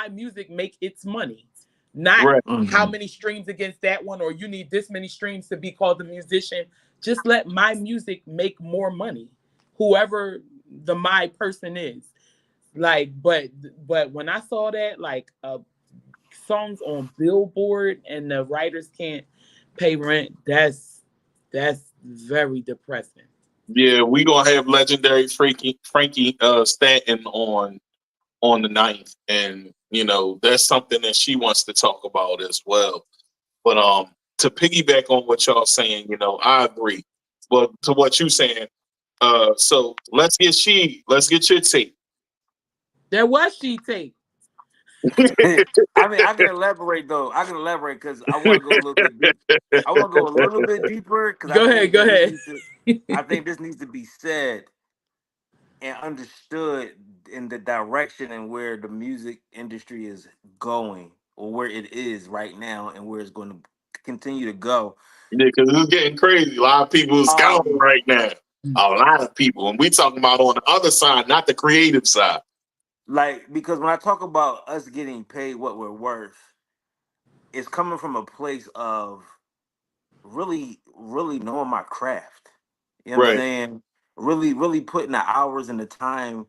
music make its money, not Right. how Hmm. many streams against that one, or you need this many streams to be called a musician. Just let my music make more money, whoever the my person is. Like, but when I saw that, like songs on Billboard and the writers can't pay rent, that's very depressing. Yeah, we gonna have legendary Frankie Stanton on the ninth, and that's something that she wants to talk about as well. But to piggyback on what y'all saying, I agree. But to what you saying, so let's get your take. There was she take. I mean, I can elaborate though. I can elaborate because I want to go a little bit deep. I want to go a little bit deeper because I Go ahead, think go that this ahead. needs to. I think this needs to be said and understood in the direction and where the music industry is going, or where it is right now, and where it's going to continue to go. Yeah, because it's getting crazy. A lot of people is gone Um, right now. A lot of people, and we talking about on the other side, not the creative side. like because when I talk about us getting paid what we're worth, it's coming from a place of really, really knowing my craft. You know what I'm Right. saying? Really, really putting the hours and the time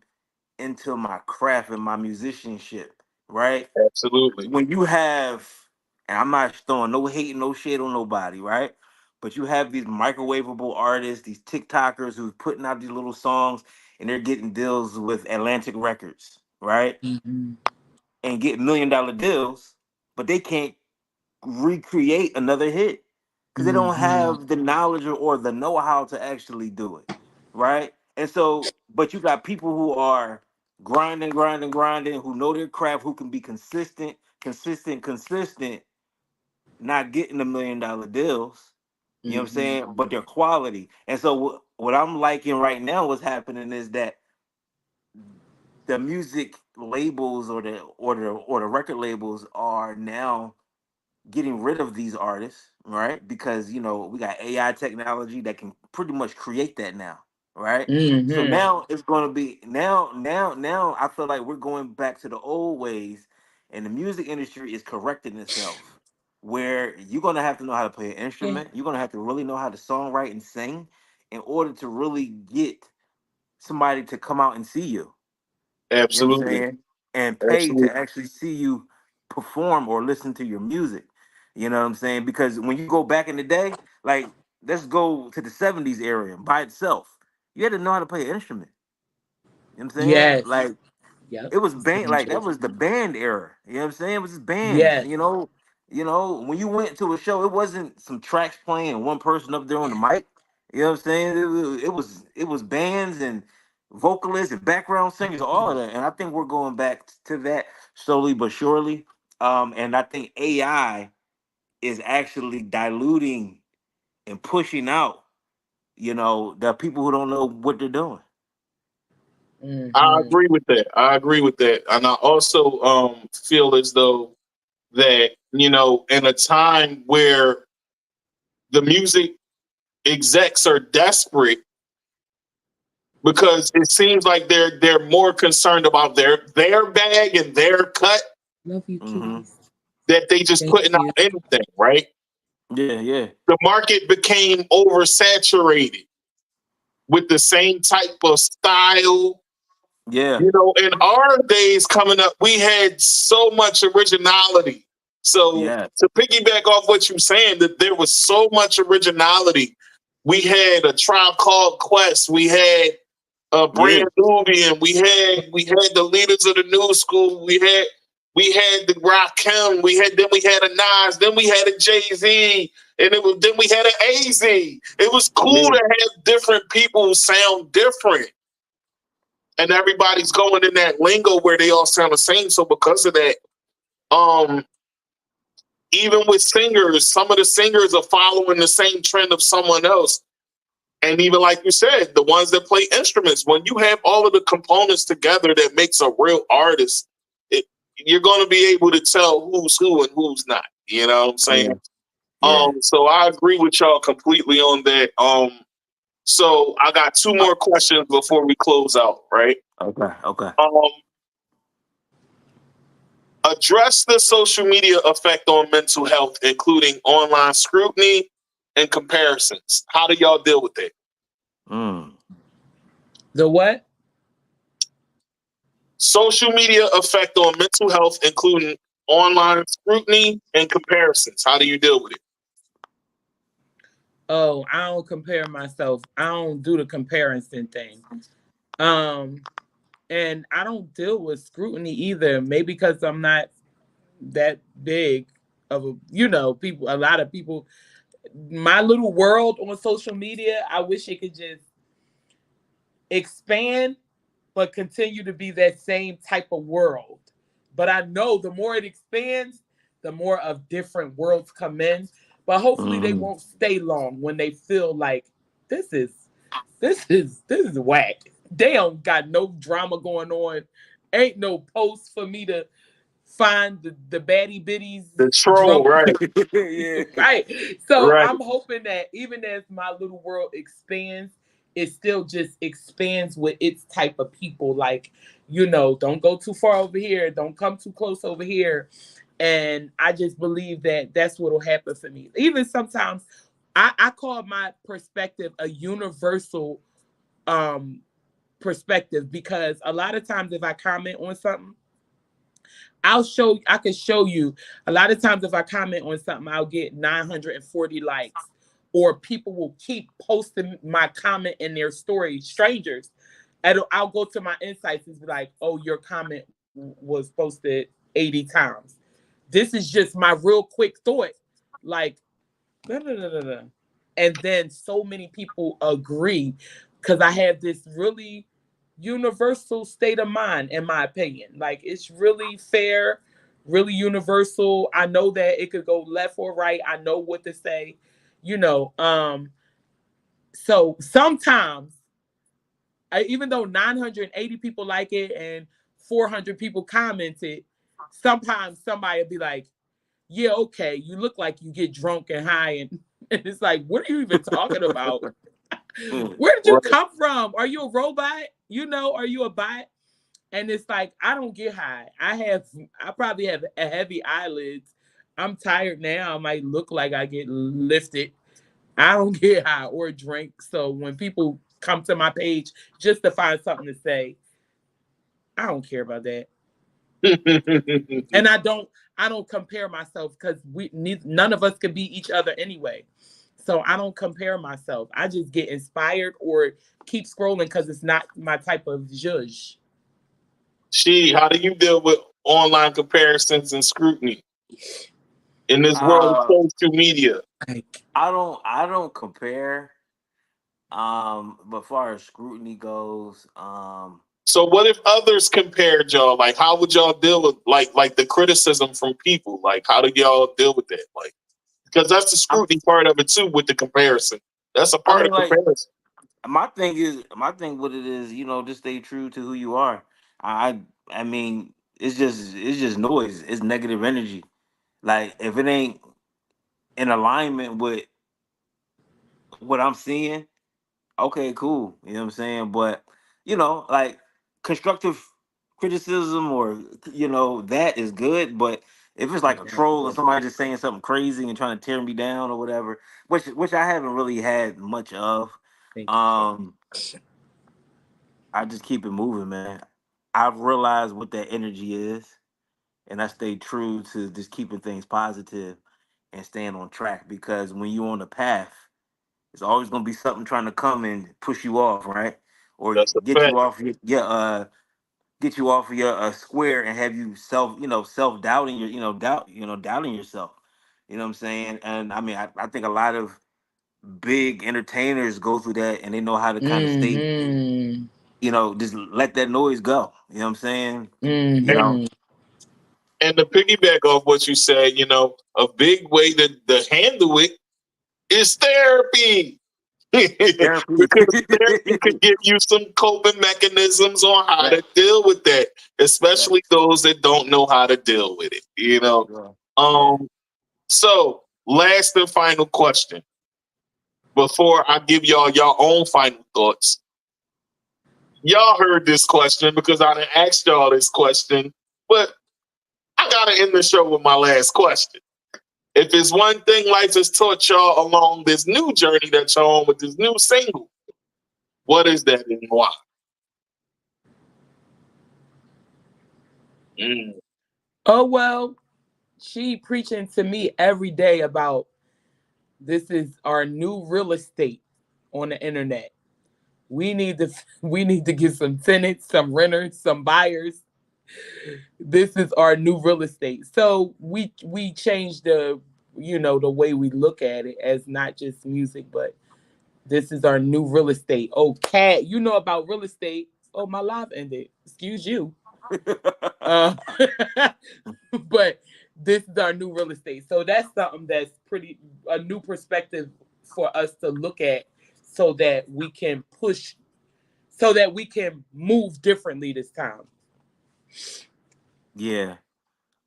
into my craft and my musicianship, right? Absolutely. When you have, and I'm not throwing no hate and no shade on nobody, right? But you have these microwavable artists, these TikTokers who's putting out these little songs and they're getting deals with Atlantic Records, right? Mhm. And get $1 million deals, but they can't recreate another hit because they don't Mhm. have the knowledge or the know-how to actually do it, right? And so, but you got people who are grinding, grinding, grinding, who know their craft, who can be consistent, consistent, consistent, not getting $1 million deals. You know what I'm Mhm. saying? But their quality. And so, what I'm liking right now, what's happening is that the music labels or the record labels are now getting rid of these artists, right? Because we got AI technology that can pretty much create that now, right? So Mm-hmm. now it's going to be now. I feel like we're going back to the old ways, and the music industry is correcting itself. Where you're going to have to know how to play an Yeah. instrument, you're going to have to really know how to songwrite and sing in order to really get somebody to come out and see you. You know what I'm Absolutely. saying? And pay to Absolutely. actually see you perform or listen to your music. You know what I'm saying? Because when you go back in the day, like let's go to the 70s era by itself. You had to know how to play an instrument. You know what I'm saying? Yes. Like Yep. it was band like that Banjo. was the band era. You know what I'm saying? It was just bands. Yes. You know, when you went to a show, it wasn't some tracks playing and one person up there on the mic. You know what I'm saying? It was bands and vocalists and background singers, all of that. And I think we're going back to that slowly but surely. And I think AI is actually diluting and pushing out, the people who don't know what they're doing. I Mm-hmm. agree with that. I agree with that. And I also feel as though that, in a time where the music execs are desperate because it seems like they're more concerned about their bag and their cut Love you, Hmm. kitties. that they just Thank putting you. out anything, right? Yeah, yeah, The market became oversaturated with the same type of style. yeah, In our days coming up, we had so much originality. So yeah, to piggyback off what you're saying, that there was so much originality. We had a Tribe Called Quest. We had a yeah. Brand Nubian. We had the leaders of the new school. We had the Rakim. We had a Nas. Then we had a Jay-Z. And then we had an AZ. It was cool Yeah. to have different people sound different. And everybody's going in that lingo where they all sound the same. So because of that, um, even with singers, some of the singers are following the same trend of someone else. And even like you said, the ones that play instruments, when you have all of the components together that makes a real artist, you're going to be able to tell who's who and who's not. You know what I'm Yeah, saying? yeah. So I agree with y'all completely on that. So I got two more questions before we close out, right? Okay, okay. Um, address the social media effect on mental health, including online scrutiny and comparisons. How do y'all deal with it? Mm. The what? Social media effect on mental health, including online scrutiny and comparisons. How do you deal with it? Oh, I don't compare myself. I don't do the comparison thing. Um, and I don't deal with scrutiny either. Maybe because I'm not that big of people. A lot of people. My little world on social media. I wish it could just expand, but continue to be that same type of world. But I know the more it expands, the more of different worlds come in. But hopefully they Hmm. won't stay long when they feel like this is this is whack. They don't got no drama going on. Ain't no post for me to find the baddie biddies The troll, drunk. right? Yeah. Right. So Right. I'm hoping that even as my little world expands, it still just expands with its type of people. Like, don't go too far over here. Don't come too close over here. And I just believe that that's what will happen for me. Even sometimes I call my perspective a universal um perspective, because a lot of times if I comment on something, I can show you a lot of times if I comment on something, I'll get 940 likes, or people will keep posting my comment in their story, strangers. And I'll go to my insights and be like, oh, your comment was posted 80 times. This is just my real quick thought. Like, da, da, da, da, da. And then so many people agree because I have this really universal state of mind, in my opinion. Like, it's really fair, really universal. I know that it could go left or right. I know what to say, you know. So sometimes, even though 980 people like it and 400 people commented, sometimes somebody will be like, yeah, okay, you look like you get drunk and high, and, and it's like, what are you even talking about? Where did you Right. come from? Are you a robot? Are you a bot? And it's like I don't get high. I probably have a heavy eyelids. I'm tired now. I might look like I get lifted. I don't get high or drink. So when people come to my page just to find something to say, I don't care about that. And I don't compare myself because none of us could be each other anyway. So I don't compare myself. I just get inspired or keep scrolling because it's not my type of zhuzh. How do you deal with online comparisons and scrutiny in this world of uh, social media? Like, I don't compare. But far as scrutiny goes, So what if others compared y'all? Like, how would y'all deal with like the criticism from people? Like, how do y'all deal with that? Like, because that's the I, scrutiny part of it too with the comparison. That's a I part mean, of like comparison. my thing. What it is, just stay true to who you are. I mean, it's just noise. It's negative energy. Like if it ain't in alignment with what I'm seeing, okay, cool. You know what I'm saying? But like constructive criticism or that is good. But if it's like a troll or somebody just saying something crazy and trying to tear me down or whatever, which I haven't really had much of, thank you. um, I just keep it moving, man. I've realized what that energy is, and I stay true to just keeping things positive and staying on track because when you're on the path, there's always gonna be something trying to come and push you off, right? Or That's a get fact. you off your square and have you self doubting doubting yourself. You know what I'm saying? And I mean, I think a lot of big entertainers go through that, and they know how to kind of stay, Mm-hmm. just let that noise go. You know what I'm saying? You And, know, Mm-hmm. and to piggyback off what you said, a big way to handle it is therapy. therapy. Because therapy could give you some coping mechanisms on how to deal with that, especially those that don't know how to deal with it. Yeah. Yeah. Um, so last and final question before I give y'all your own final thoughts. Y'all heard this question because I done asked y'all this question, but I gotta end the show with my last question. If it's one thing life has taught y'all along this new journey that y'all on with this new single, what is that and why? Mm. Oh well, she preaching to me every day about this is our new real estate on the internet. We need to we need to get some tenants, some renters, some buyers. This is our new real estate. So we changed the way we look at it as not just music, but this is our new real estate. Oh, cat, you know about real estate. Oh, my live ended. Excuse you. Uh, but this is our new real estate. So that's something that's pretty a new perspective for us to look at so that we can push so that we can move differently this time. Yeah.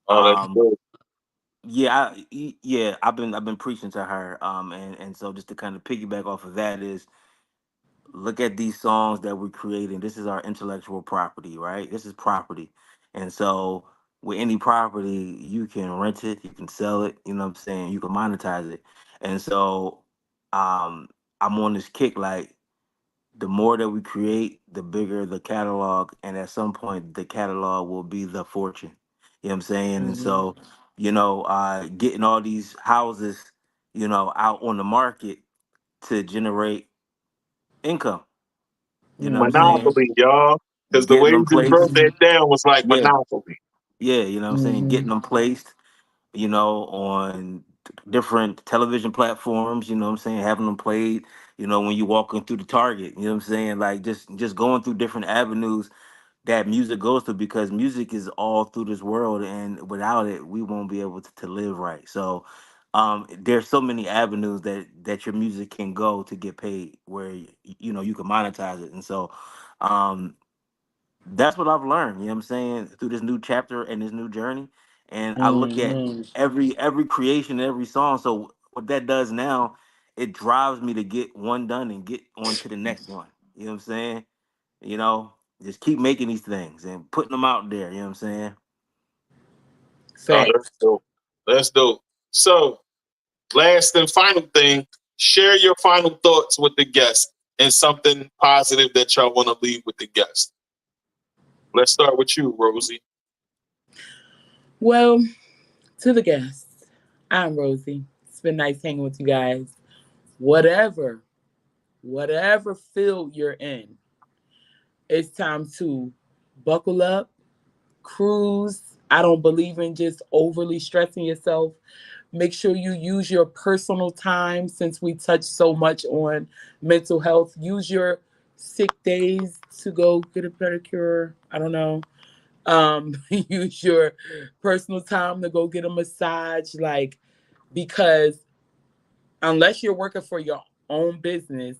Oh, that's Um, good. yeah, I've been preaching to her. And so just to kind of piggyback off of that is look at these songs that we're creating. This is our intellectual property, right? This is property. And so with any property, you can rent it, you can sell it, you know what I'm saying? You can monetize it. And so I'm on this kick like the more that we create, the bigger the catalog, and at some point the catalog will be the fortune. You know what I'm saying? And Mhm. so, getting all these houses, out on the market to generate income. You know what I'm saying? Monopoly, y'all. Because the Getting way you them just broke placed. that down was like Yeah. Monopoly. Yeah, you know what I'm saying? Mhm. Getting them placed, on different television platforms, you know what I'm saying? Having them played, when you walking through the Target, you know what I'm saying? Like just going through different avenues that music goes through because music is all through this world and without it we won't be able to live right. So there's so many avenues that your music can go to get paid where you can monetize it. And so um that's what I've learned, you know what I'm saying, through this new chapter and this new journey. And I look at Mhm. every creation, every song. So what that does now it drives me to get one done and get on to the next one. You know what I'm saying? You know, just keep making these things and putting them out there. You know what I'm saying? Oh, Facts. that's dope. That's dope. So, last and final thing, share your final thoughts with the guests and something positive that y'all want to leave with the guests. Let's start with you, Rosie. Well, to the guests, I'm Rosie. It's been nice hanging with you guys. Whatever field you're in, it's time to buckle up, cruise. I don't believe in just overly stressing yourself. Make sure you use your personal time, since we touch so much on mental health. Use your sick days to go get a pedicure. I don't know. Use your personal time to go get a massage. Like, because unless you're working for your own business,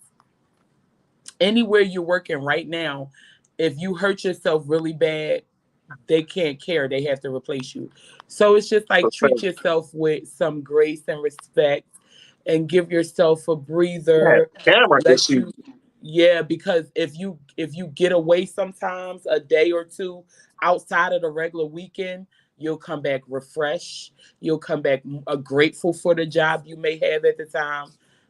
anywhere you're working right now, if you hurt yourself really bad, they can't care. They have to replace you. So it's just like, treat yourself with some grace and respect, and give yourself a breather. Camera Let issue. you, yeah, because if you get away sometimes a day or two outside of the regular weekend, you'll come back refreshed. You'll come back grateful for the job you may have at the time.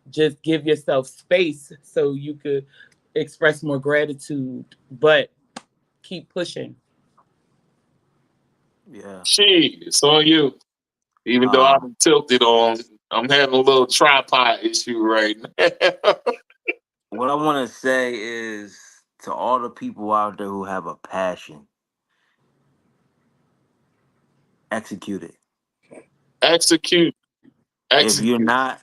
Just give yourself space so you could express more gratitude, but keep pushing. Yeah. It's on you. Even though I'm tilted on, I'm having a little tripod issue right now. What I want to say is, to all the people out there who have a passion, execute it. Execute. If you're not,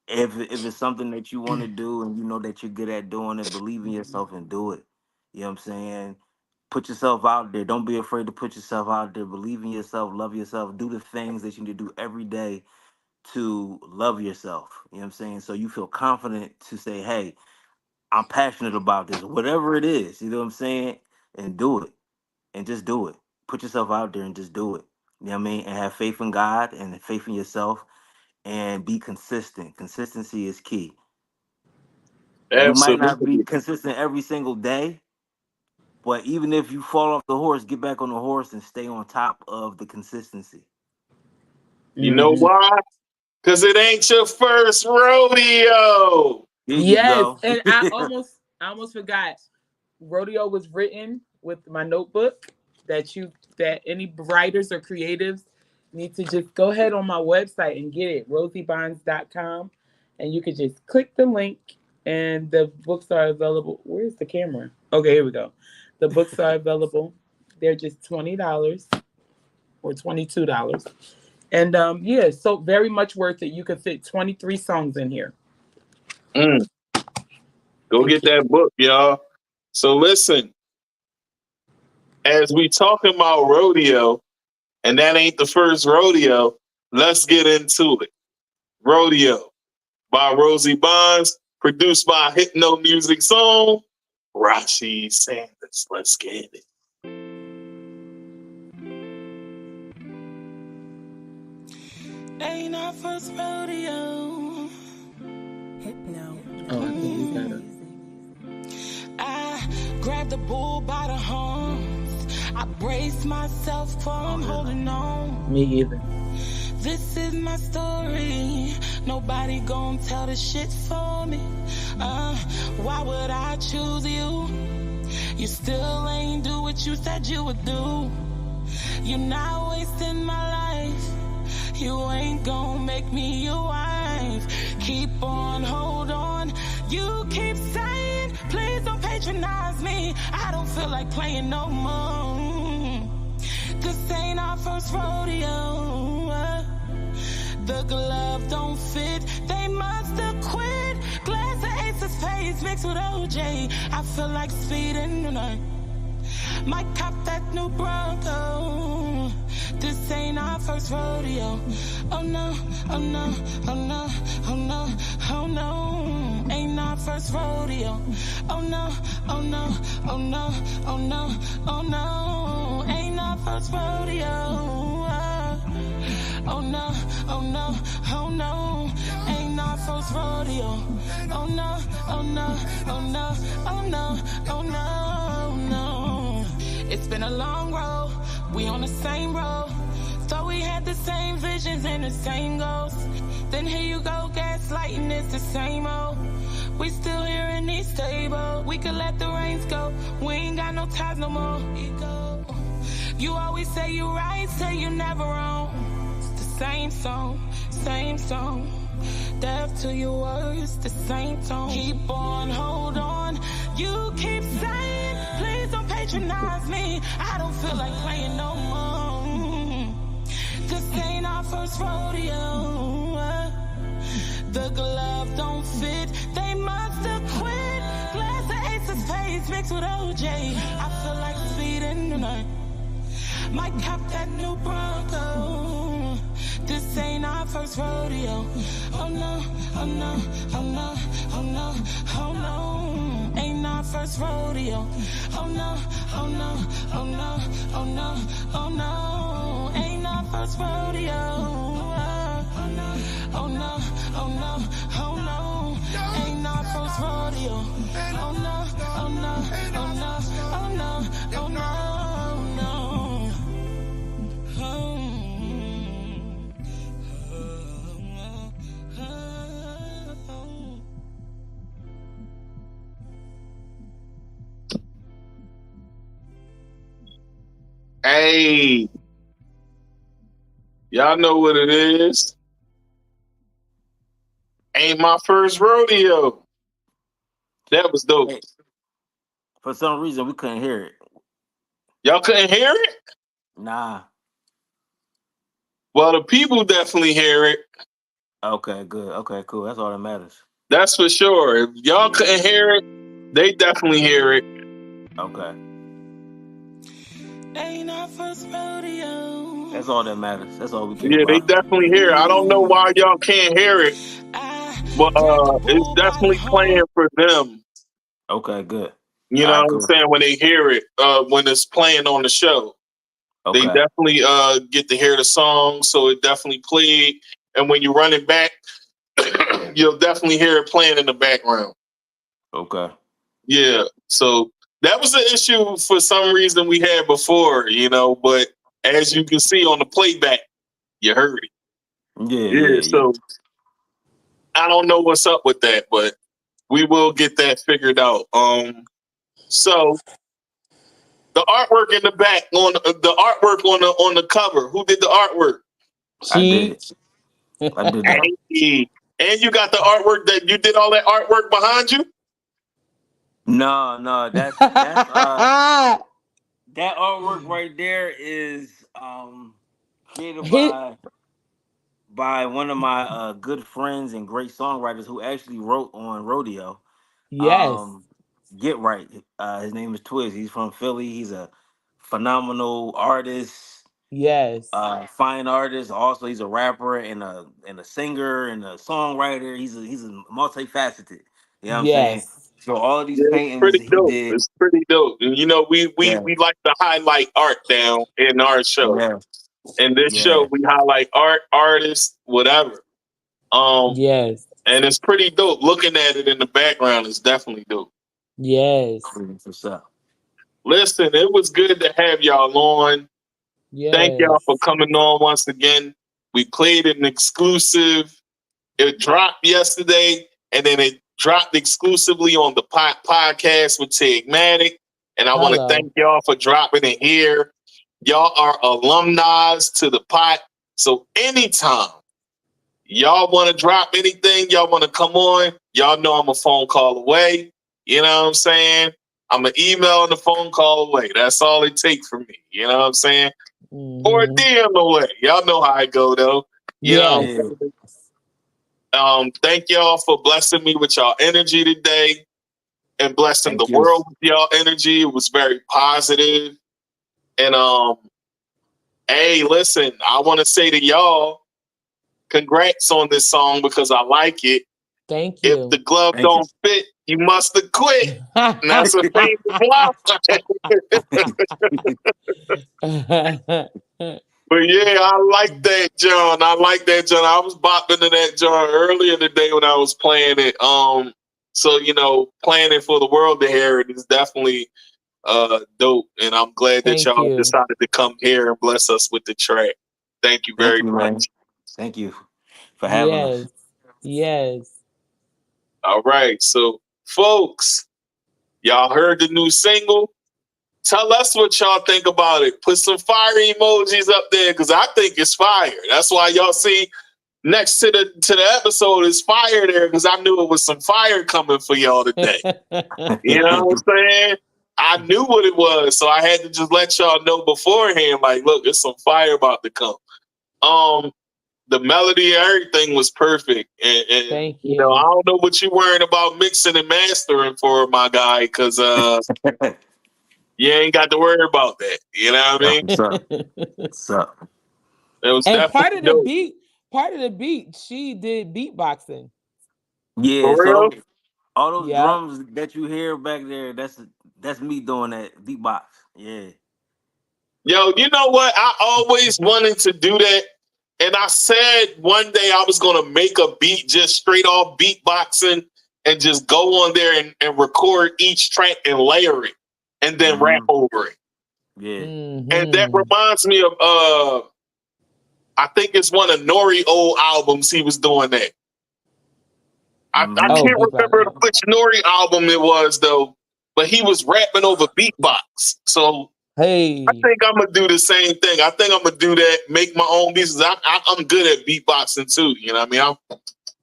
if it's something that you want to do and you know that you're good at doing it, believe in yourself and do it. You know what I'm saying? Put yourself out there. Don't be afraid to put yourself out there. Believe in yourself. Love yourself. Do the things that you need to do every day to love yourself. You know what I'm saying? So you feel confident to say, hey, I'm passionate about this, whatever it is. You know what I'm saying? And do it. And just do it. Put yourself out there and just do it. You know what I mean? And have faith in God and faith in yourself, and be consistent. Consistency is key. You might not be Absolutely. consistent every single day, but even if you fall off the horse, get back on the horse and stay on top of the consistency. You know why? Because it ain't your first rodeo. Here you Yes, go. and I almost forgot. Rodeo was written with my notebook that any writers or creatives need to just go ahead on my website and get it, rosiebonds.com, and you can just click the link, and the books are available. Where's the camera? Okay, here we go. The books are available. They're just $20 or $22. And yeah, so very much worth it. You can fit 23 songs in here. Go get that book, y'all. So listen, as we talking about rodeo, and that ain't the first rodeo, let's get into it. Rodeo by Rosie Bonds, produced by Hyptno Music Song, Rasheed Sanders. Let's get it. Ain't our first rodeo. Hyptno. Oh, I think we got it. I grabbed the bull by the horns. I brace myself from holding on. Me either. This is my story. Nobody gon' tell the shit for me. Why would I choose you? You still ain't do what you said you would do. You're not wasting my life. You ain't gon' make me your wife. Keep on, hold on. You keep saying, please don't patronize me. I don't feel like playing no more. This ain't our first rodeo. The glove don't fit. They must have quit. Glass of Ace's face mixed with OJ. I feel like speeding tonight. Might cop that new Bronco. This ain't our first rodeo. Oh no, oh no, oh no, oh no, oh no. Ain't our first rodeo. Oh no, oh no, oh no, oh no, oh no. Ain't our first rodeo. Oh no, oh no, oh no. Ain't our first rodeo. Oh no, oh no, oh no, oh no, oh no, no. It's been a long road, we on the same road. Thought we had the same visions and the same goals. Then here you go, gaslighting, it's the same old. We still here in these tables. We could let the reins go. We ain't got no ties no more. Ego. You always say you right, say you never wrong. It's the same song, same song. Deaf to your words, the same tone. Keep on, hold on. You keep saying, please don't patronize me. I don't feel like playing no more. This ain't our first rodeo. The glove don't fit, they must have quit. Glass of Ace of Spades mixed with OJ. I feel like speeding tonight. Might cop that new Bronco. This ain't our first rodeo. Oh no, oh no, oh no, oh no, oh no. Ain't our first rodeo. Oh no, oh no, oh no, oh no, oh no. Ain't our first rodeo. Oh no, oh no, oh no, oh no. Ain't our first rodeo. Oh no, oh no, oh no, oh no, oh no, no. Hey, y'all know what it is. Ain't my first rodeo. That was dope. Hey, for some reason, we couldn't hear it. Y'all couldn't hear it? Nah. Well, the people definitely hear it. Okay, good. Okay, cool. That's all that matters. That's for sure. If y'all couldn't hear it, they definitely hear it. Okay. Ain't our first rodeo. That's all that matters. That's all we care Yeah, they about. definitely hear it. I don't know why y'all can't hear it, but it's definitely playing for them. Okay, good. You know what I'm saying? When they hear it, when it's playing on the show. Okay. They definitely get to hear the song, so it definitely played. And when you run it back, you'll definitely hear it playing in the background. Okay. Yeah, so that was an issue for some reason we had before, you know, but as you can see on the playback, you heard it. Yeah. So I don't know what's up with that, but we will get that figured out. So the artwork in the back on the artwork on the cover. Who did the artwork? I did. I did that. Hey, and you got the artwork that you did all that artwork behind you? No, that's that artwork right there is created by one of my good friends and great songwriters who actually wrote on Rodeo. Yes. Get Right. His name is Twiz. He's from Philly. He's a phenomenal artist. Yes. Fine artist. Also, he's a rapper and a singer and a songwriter. He's a multifaceted. You know what I'm saying? So all of these paintings Pretty he dope. did. It's pretty dope. And, you know, we like to highlight art down in our show. Yeah. In this show, we highlight art, artists, whatever. Yes. And it's pretty dope. Looking at it in the background is definitely dope. Yes. What's up? Listen, it was good to have y'all on. Yes. Thank y'all for coming on once again. We played an exclusive. It dropped yesterday, and then it dropped exclusively on the podcast with Tigmatic. And I want to thank y'all for dropping it here. Y'all are alumni to the pot. So anytime y'all want to drop anything, y'all want to come on, y'all know I'm a phone call away. You know what I'm saying? I'm an email and a phone call away. That's all it takes for me. You know what I'm saying? Mm-hmm. Or a DM away. Y'all know how I go, though. You know. Thank y'all for blessing me with y'all energy today and blessing the world with y'all energy. It was very positive. And hey, listen, I want to say to y'all, congrats on this song because I like it. Thank you. If the glove don't fit, you must have quit. And that's a famous line. But Yeah, I like that, John. I like that, John. I was bopping to that, John, earlier today when I was playing it. So playing it for the world to hear it is definitely dope, and I'm glad that Thank y'all you. decided to come here and bless us with the track. Thank you Thank very you, man. much. Thank you for having us. Yes. All right, so folks, y'all heard the new single. Tell us what y'all think about it. Put some fire emojis up there because I think it's fire. That's why y'all see next to the episode is fire there because I knew it was some fire coming for y'all today. You know what I'm saying? I knew what it was, so I had to just let y'all know beforehand. Like, look, there's some fire about to come. The melody, everything was perfect, and Thank you. I don't know what you're worrying about mixing and mastering for, my guy, because you ain't got to worry about that. You know what I mean? What's up? What's up? It was And definitely dope. part of the beat, she did beatboxing. Yeah, For real? so all those Yep. drums that you hear back there, that's me doing that beatbox. Yeah. Yo, you know what? I always wanted to do that. And I said one day I was going to make a beat just straight off beatboxing and just go on there and record each track and layer it and then rap over it. Yeah. And that reminds me of, I think it's one of Nori old albums he was doing that. I can't remember which Nori album it was, though, but he was rapping over beatbox. So hey, I think I'm gonna do the same thing. I think I'm gonna do that. Make my own beats. I'm good at beatboxing too. You know what I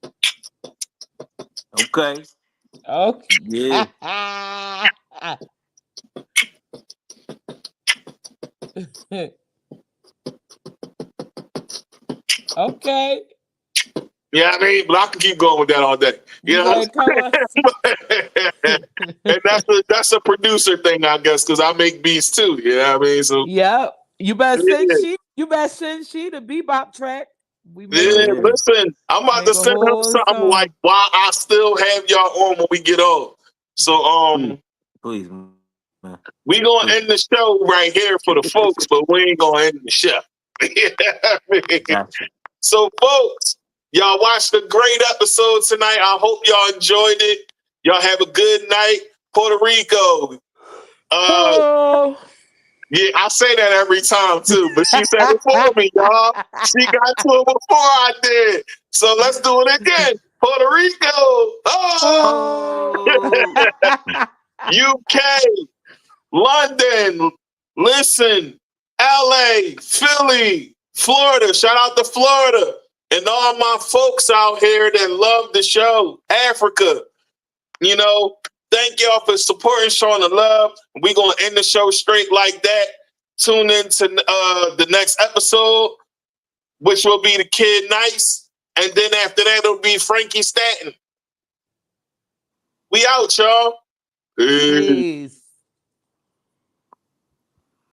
mean? Okay. okay. Yeah. Okay. Yeah, I mean, but I can keep going with that all day. You know what I'm saying? And that's a producer thing, I guess, because I make beats too. You know what I mean? So Yep. You better yeah. send she the bebop track. We make Yeah, yeah. listen, I'm about make to a send her whole something song. like while I still have y'all on when we get off. So Please, man. we gonna end the show right here for the folks, but we ain't gonna end the show. You know what I mean? Gotcha. So, folks, y'all watched a great episode tonight. I hope y'all enjoyed it. Y'all have a good night. Puerto Rico. Yeah, I say that every time too, but she said it for me, y'all. She got to it before I did. So let's do it again. Puerto Rico. UK. London. Listen. LA. Philly. Florida. Shout out to Florida. And all my folks out here that love the show. Africa. Thank y'all for supporting, showing the love. We're going to end the show straight like that. Tune in to the next episode, which will be The Kid Nice. And then after that, it'll be Frankie Stanton. We out, y'all. Peace.